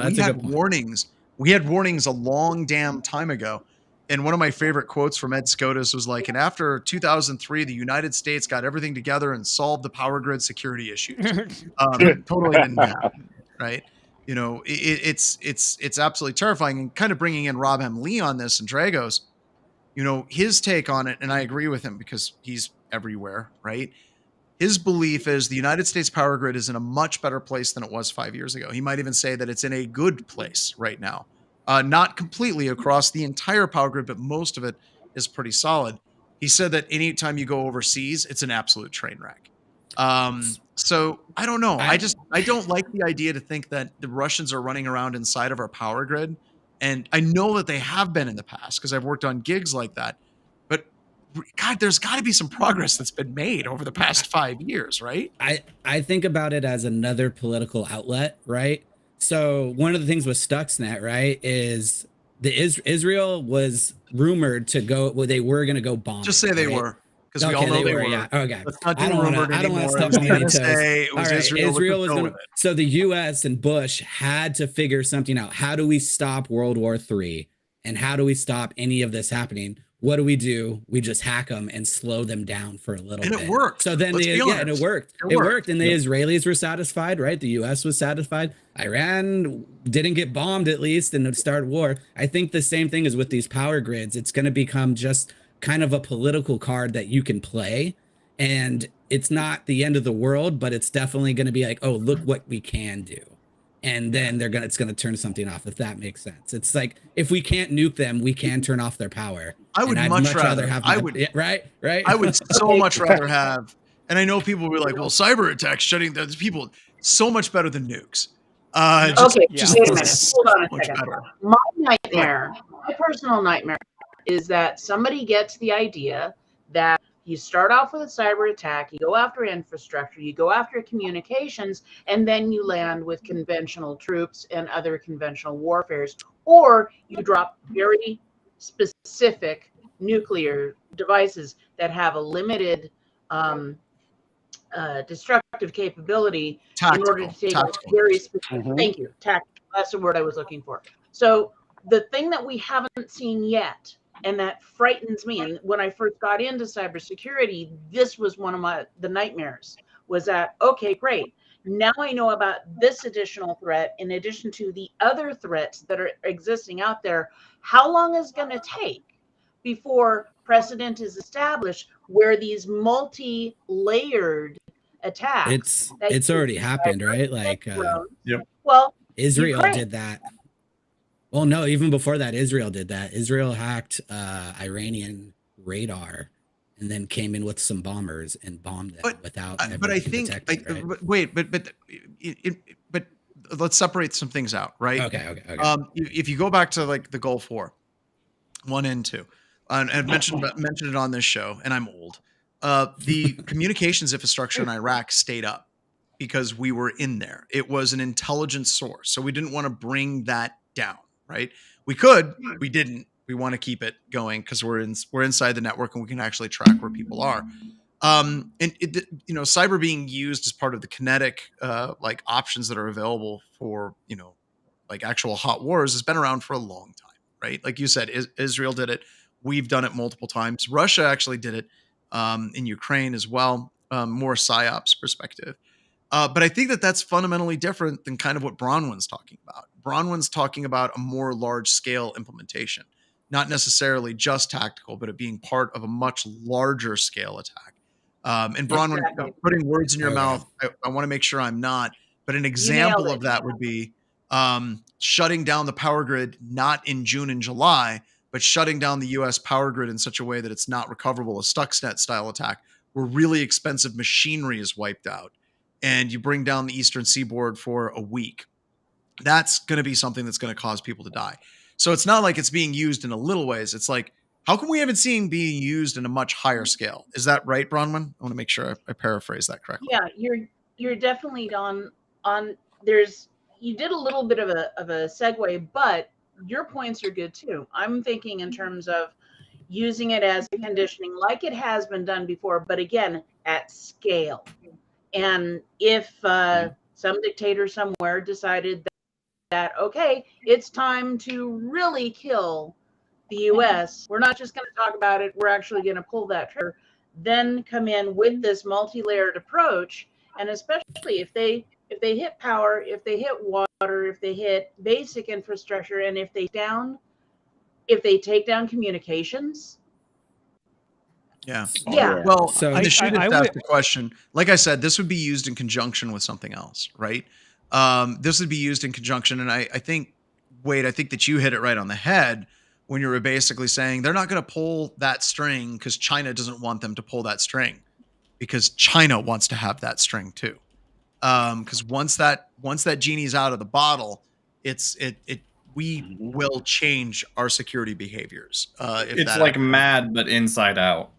We had warnings. We had warnings a long damn time ago. And one of my favorite quotes from Ed Scotus was like, and after 2003, the United States got everything together and solved the power grid security issues. Totally didn't happen, right? It's absolutely terrifying. And kind of bringing in Rob M. Lee on this and Dragos, his take on it, and I agree with him because he's everywhere, right? his belief is the United States power grid is in a much better place than it was 5 years ago. He might even say that it's in a good place right now. Not completely across the entire power grid, but most of it is pretty solid. He said that anytime you go overseas, it's an absolute train wreck. So I don't know. I don't like the idea to think that the Russians are running around inside of our power grid. And I know that they have been in the past because I've worked on gigs like that. But God, there's got to be some progress that's been made over the past 5 years, right? I think about it as another political outlet, right? So one of the things with Stuxnet, right, is Israel was rumored to go. Well, they were going to go bomb. Just say they were, because we all know they were. Yeah. Okay. I don't want to step on any toes. It was Israel was going to. So the U.S. and Bush had to figure something out. How do we stop World War III? And how do we stop any of this happening? What do? We just hack them and slow them down for a little bit. And it worked. So then, and it worked. It worked. And the Israelis were satisfied, right? The U.S. was satisfied. Iran didn't get bombed, at least, and start war. I think the same thing is with these power grids. It's going to become just kind of a political card that you can play. And it's not the end of the world, but it's definitely going to be like, oh, look what we can do. And then it's going to turn something off, if that makes sense. It's like, if we can't nuke them, we can turn off their power. I'd much rather have, right. I would so much rather have, and I know people will be like, well, cyber attacks shutting down people, so much better than nukes. Wait a minute. Hold on a second. My nightmare, my personal nightmare, is that somebody gets the idea that you start off with a cyber attack, you go after infrastructure, you go after communications, and then you land with conventional troops and other conventional warfares, or you drop very specific nuclear devices that have a limited destructive capability in order to take a very specific. Thank you. Tactical. That's the word I was looking for. So the thing that we haven't seen yet, and that frightens me. And when I first got into cybersecurity, this was one of the nightmares, was that, okay, great. Now I know about this additional threat in addition to the other threats that are existing out there. How long is it going to take before precedent is established where these multi-layered attacks? It's already happened, right? Like, yep. Well, Israel did that. Well, no, even before that, Israel did that. Israel hacked Iranian radar and then came in with some bombers and bombed them without. But I think, but let's separate some things out, right? Okay. If you go back to like the Gulf War, 1 and 2, and I've mentioned it on this show, and I'm old. The communications infrastructure in Iraq stayed up because we were in there. It was an intelligence source, so we didn't want to bring that down. Right? We could, we didn't. We want to keep it going because we're inside the network and we can actually track where people are. And cyber being used as part of the kinetic like options that are available for like actual hot wars has been around for a long time, right? Like you said, Israel did it. We've done it multiple times. Russia actually did it in Ukraine as well, more psyops perspective. But I think that that's fundamentally different than kind of what Bronwyn's talking about. Bronwyn's talking about a more large-scale implementation, not necessarily just tactical, but it being part of a much larger scale attack. And Bronwyn, putting words in your mouth, I want to make sure I'm not, but an example of that would be shutting down the power grid, not in June and July, but shutting down the U.S. power grid in such a way that it's not recoverable, a Stuxnet-style attack, where really expensive machinery is wiped out. And you bring down the Eastern Seaboard for a week. That's going to be something that's going to cause people to die. So it's not like it's being used in a little ways. It's like, how come we haven't seen being used in a much higher scale? Is that right, Bronwyn? I want to make sure I paraphrase that correctly. Yeah, you're definitely on. You did a little bit of a segue, but your points are good too. I'm thinking in terms of using it as conditioning, like it has been done before, but again at scale. And if some dictator somewhere decided that, okay, it's time to really kill the U.S., we're not just going to talk about it, we're actually going to pull that trigger, then come in with this multi-layered approach. And especially if they hit power, if they hit water, if they hit basic infrastructure, and if they take down communications, Yeah. Yeah. Well, So and the shootist I asked the question. Like I said, this would be used in conjunction with something else, right? This would be used in conjunction, and I think, Wade, I think that you hit it right on the head when you were basically saying they're not going to pull that string because China doesn't want them to pull that string, because China wants to have that string too. Because once that genie's out of the bottle, we will change our security behaviors. It's like MAD, but inside out.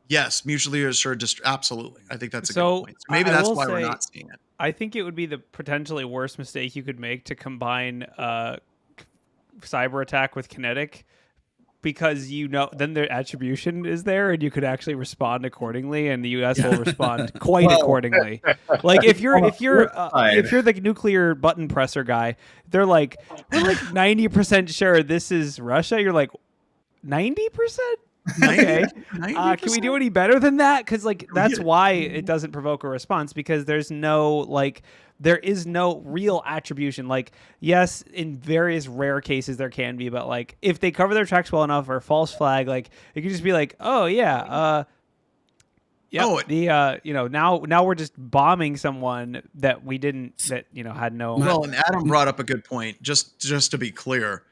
Yes, mutually assured. Absolutely, I think that's a good point. So maybe that's why we're not seeing it. I think it would be the potentially worst mistake you could make to combine cyber attack with kinetic, because then their attribution is there and you could actually respond accordally, and the US will respond quite accordingly. Like if you're the nuclear button presser guy, they're like, we're like 90% sure this is Russia. You're like, 90%? Okay. Can we do any better than that? Because that's why it doesn't provoke a response, because there is no real attribution. Like, yes, in various rare cases there can be, but if they cover their tracks well enough, or false flag, it could just be like, oh yeah, now we're just bombing someone that we didn't, had no. Well, and Adam brought up a good point. Just to be clear.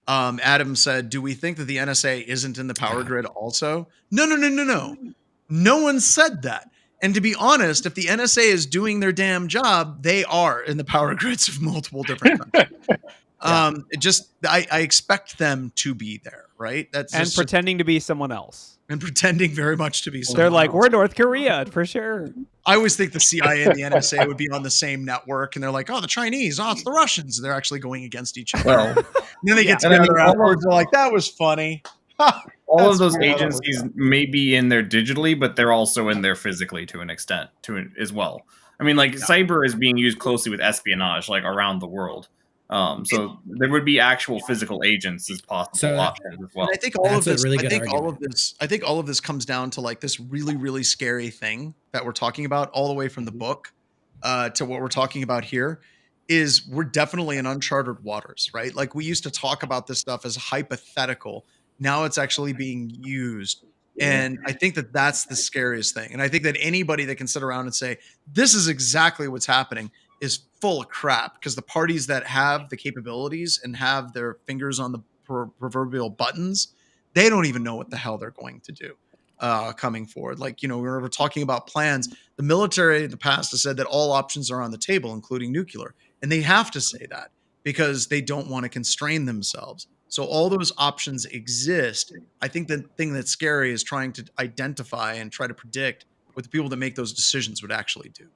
Adam said, do we think that the NSA isn't in the power grid also? No. No one said that. And to be honest, if the NSA is doing their damn job, they are in the power grids of multiple different countries. I expect them to be there, right? That's pretending to be someone else. And pretending very much to be someone They're like, else. We're North Korea, for sure. I always think the CIA and the NSA would be on the same network, and they're like, oh, the Chinese, it's the Russians. They're actually going against each other. Well, and then they get together afterwards. They're like, that was funny. All of those agencies may be in there digitally, but they're also in there physically to an extent, as well. I mean, cyber is being used closely with espionage, around the world. So there would be actual physical agents as possible options as well. I think all of this. I think all of this comes down to this really, really scary thing that we're talking about, all the way from the book to what we're talking about here. Is we're definitely in uncharted waters, right? We used to talk about this stuff as hypothetical. Now it's actually being used. And I think that that's the scariest thing. And I think that anybody that can sit around and say, this is exactly what's happening, is full of crap, because the parties that have the capabilities and have their fingers on the proverbial buttons, they don't even know what the hell they're going to do coming forward. We're talking about plans. The military in the past has said that all options are on the table, including nuclear. And they have to say that because they don't want to constrain themselves. So all those options exist. I think the thing that's scary is trying to identify and try to predict what the people that make those decisions would actually do.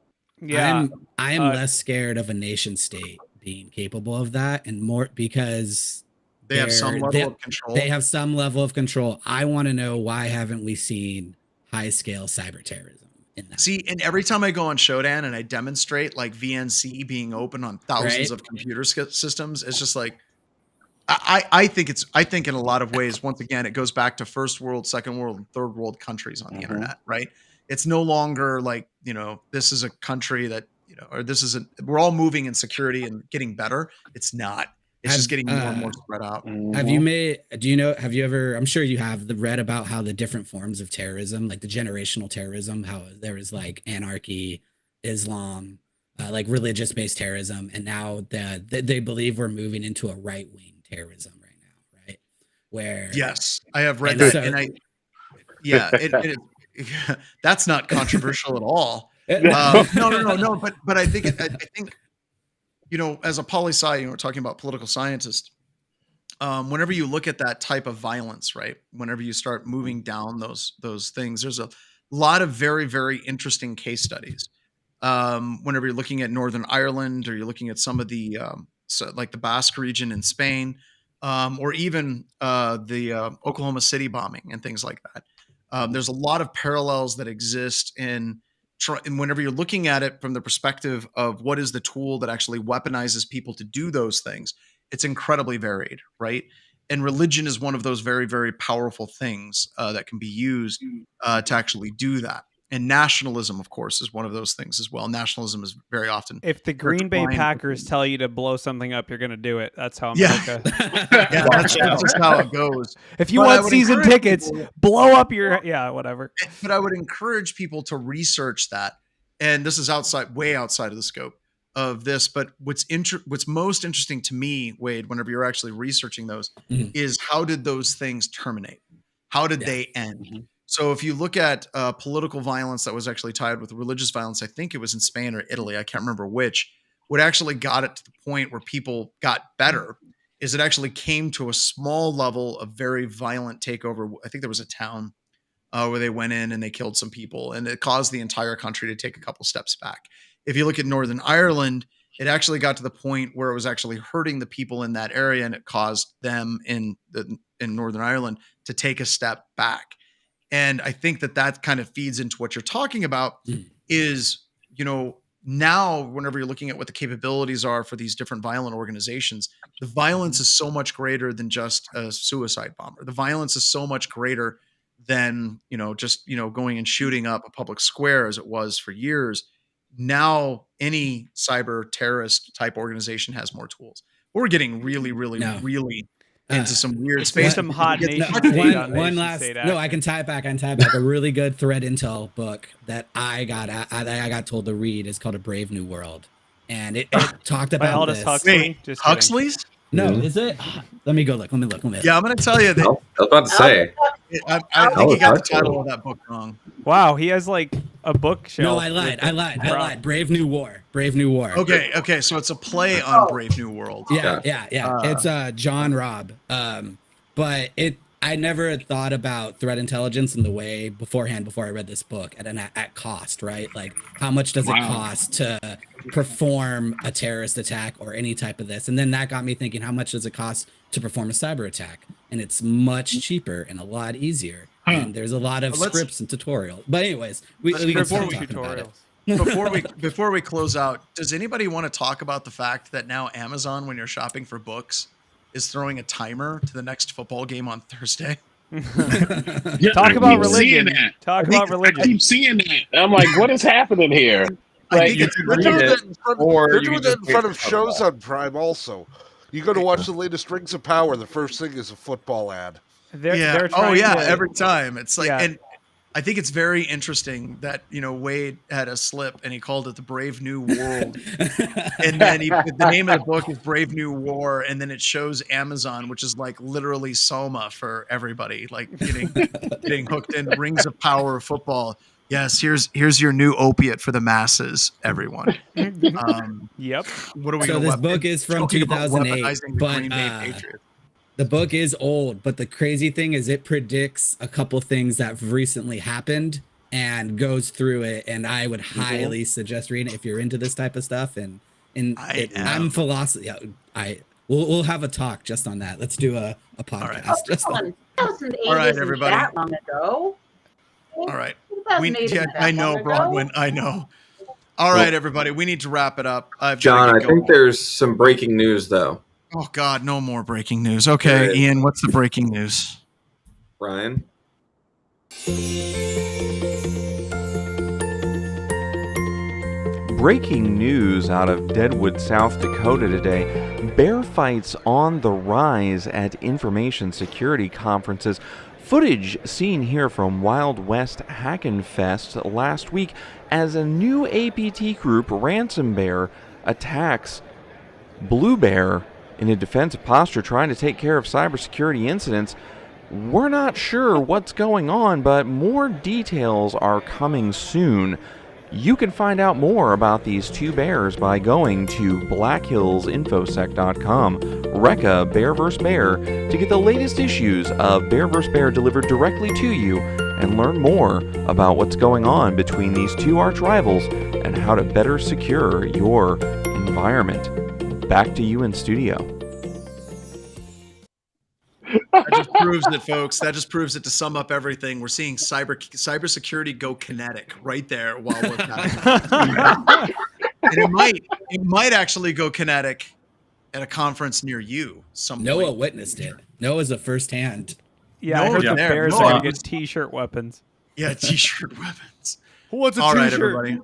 Yeah, I am less scared of a nation state being capable of that, and more because they have some level of control. They have some level of control. I want to know, why haven't we seen high scale cyber terrorism in that? See, and every time I go on Shodan and I demonstrate VNC being open on thousands of computer systems, it's just I think in a lot of ways, once again, it goes back to first world, second world, and third world countries on the internet, right? It's no longer this is a country that, or we're all moving in security and getting better. It's not. It's just getting more and more spread out. Have you ever, I'm sure you have, read about how the different forms of terrorism, the generational terrorism, how there is anarchy, Islam, religious-based terrorism, and now they believe we're moving into a right-wing terrorism right now, right? Where yes, I have read that, that's not controversial at all. No. But I think as a poli-sci, we're talking about political scientists. Whenever you look at that type of violence, right? Whenever you start moving down those things, there's a lot of very, very interesting case studies. Whenever you're looking at Northern Ireland, or you're looking at some of the the Basque region in Spain, or even the Oklahoma City bombing and things like that. There's a lot of parallels that exist and whenever you're looking at it from the perspective of what is the tool that actually weaponizes people to do those things, it's incredibly varied, right? And religion is one of those very, very powerful things that can be used to actually do that. And nationalism, of course, is one of those things as well. Nationalism is very often. If the Green Bay Packers tell you to blow something up, you're going to do it. That's how America. Yeah, that's just how it goes. If you want season tickets, blow up your whatever. But I would encourage people to research that. And this is way outside of the scope of this. But what's most interesting to me, Wade, whenever you're actually researching those, is how did those things terminate? How did they end? Mm-hmm. So if you look at political violence that was actually tied with religious violence, I think it was in Spain or Italy, I can't remember which, what actually got it to the point where people got better is it actually came to a small level of very violent takeover. I think there was a town where they went in and they killed some people, and it caused the entire country to take a couple steps back. If you look at Northern Ireland, it actually got to the point where it was actually hurting the people in that area, and it caused them in Northern Ireland to take a step back. And I think that kind of feeds into what you're talking about is, now whenever you're looking at what the capabilities are for these different violent organizations, the violence is so much greater than just a suicide bomber. The violence is so much greater than, just, going and shooting up a public square as it was for years. Now any cyber terrorist type organization has more tools. We're getting really, really, really into some weird space. Some hot nation one last. No, I can tie it back. A really good threat intel book that I got told to read is called A Brave New World, and it talked about Aldous this. Huxley. Huxley's? No, is it? Let me go look. Yeah, I'm going to tell you that. I was about to say. I think he got the title of that book wrong. Wow, he has like a bookshelf. No, I lied. Brave New War. Okay. So it's a play on Brave New World. Yeah. It's John Robb. But I never thought about threat intelligence in the way beforehand before I read this book at cost, right? Like how much does it cost to perform a terrorist attack or any type of this? And then that got me thinking, how much does it cost to perform a cyber attack? And it's much cheaper and a lot easier. And there's a lot of scripts and tutorials. But anyways, we can start talking about it. Before we close out, does anybody want to talk about the fact that now Amazon, when you're shopping for books, is throwing a timer to the next football game on Thursday? Talk about religion. I keep seeing that. I'm like, what is happening here? They're doing that in front of shows on Prime also. You go to watch the latest Rings of Power, the first thing is a football ad. They're trying every time. It's like, and I think it's very interesting that, Wade had a slip and he called it the Brave New World. And then the name of the book is Brave New War. And then it shows Amazon, which is like literally Soma for everybody, like getting hooked in Rings of Power of football. Yes, here's your new opiate for the masses, everyone. Yep. What are we? So this book is from 2008, but the book is old. But the crazy thing is, it predicts a couple things that have recently happened and goes through it. And I would highly suggest reading it if you're into this type of stuff. I'm philosophy. We'll have a talk just on that. Let's do a podcast. All right, everybody. That long ago. All right. I know, Bronwyn. I know. All right, everybody. We need to wrap it up. John, I think there's some breaking news, though. Oh, God. No more breaking news. Okay, Ian, what's the breaking news? Ryan? Breaking news out of Deadwood, South Dakota today. Bear fights on the rise at information security conferences. Footage seen here from Wild West Hackenfest last week as a new APT group, Ransom Bear, attacks Blue Bear in a defensive posture trying to take care of cybersecurity incidents. We're not sure what's going on, but more details are coming soon. You can find out more about these two bears by going to blackhillsinfosec.com, Recca Bear vs. Bear, to get the latest issues of Bear vs. Bear delivered directly to you and learn more about what's going on between these two arch rivals and how to better secure your environment. Back to you in studio. That just proves it, folks. That just proves it. To sum up everything, we're seeing cybersecurity go kinetic right there while we're and it might actually go kinetic at a conference near you. Noah witnessed it. Noah's a firsthand. Yeah, I heard the Bears are going to get T-shirt weapons. Yeah, T-shirt weapons. Who wants a All t-shirt? right, everybody.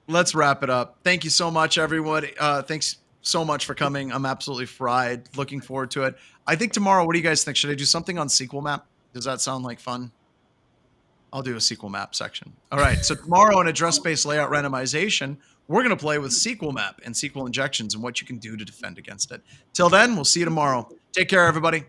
Let's wrap it up. Thank you so much, everyone. Thanks so much for coming. I'm absolutely fried. Looking forward to it. I think tomorrow, what do you guys think? Should I do something on SQL map? Does that sound like fun? I'll do a SQL map section. All right. So tomorrow in address-based layout randomization, we're going to play with SQL map and SQL injections and what you can do to defend against it. Till then, we'll see you tomorrow. Take care, everybody.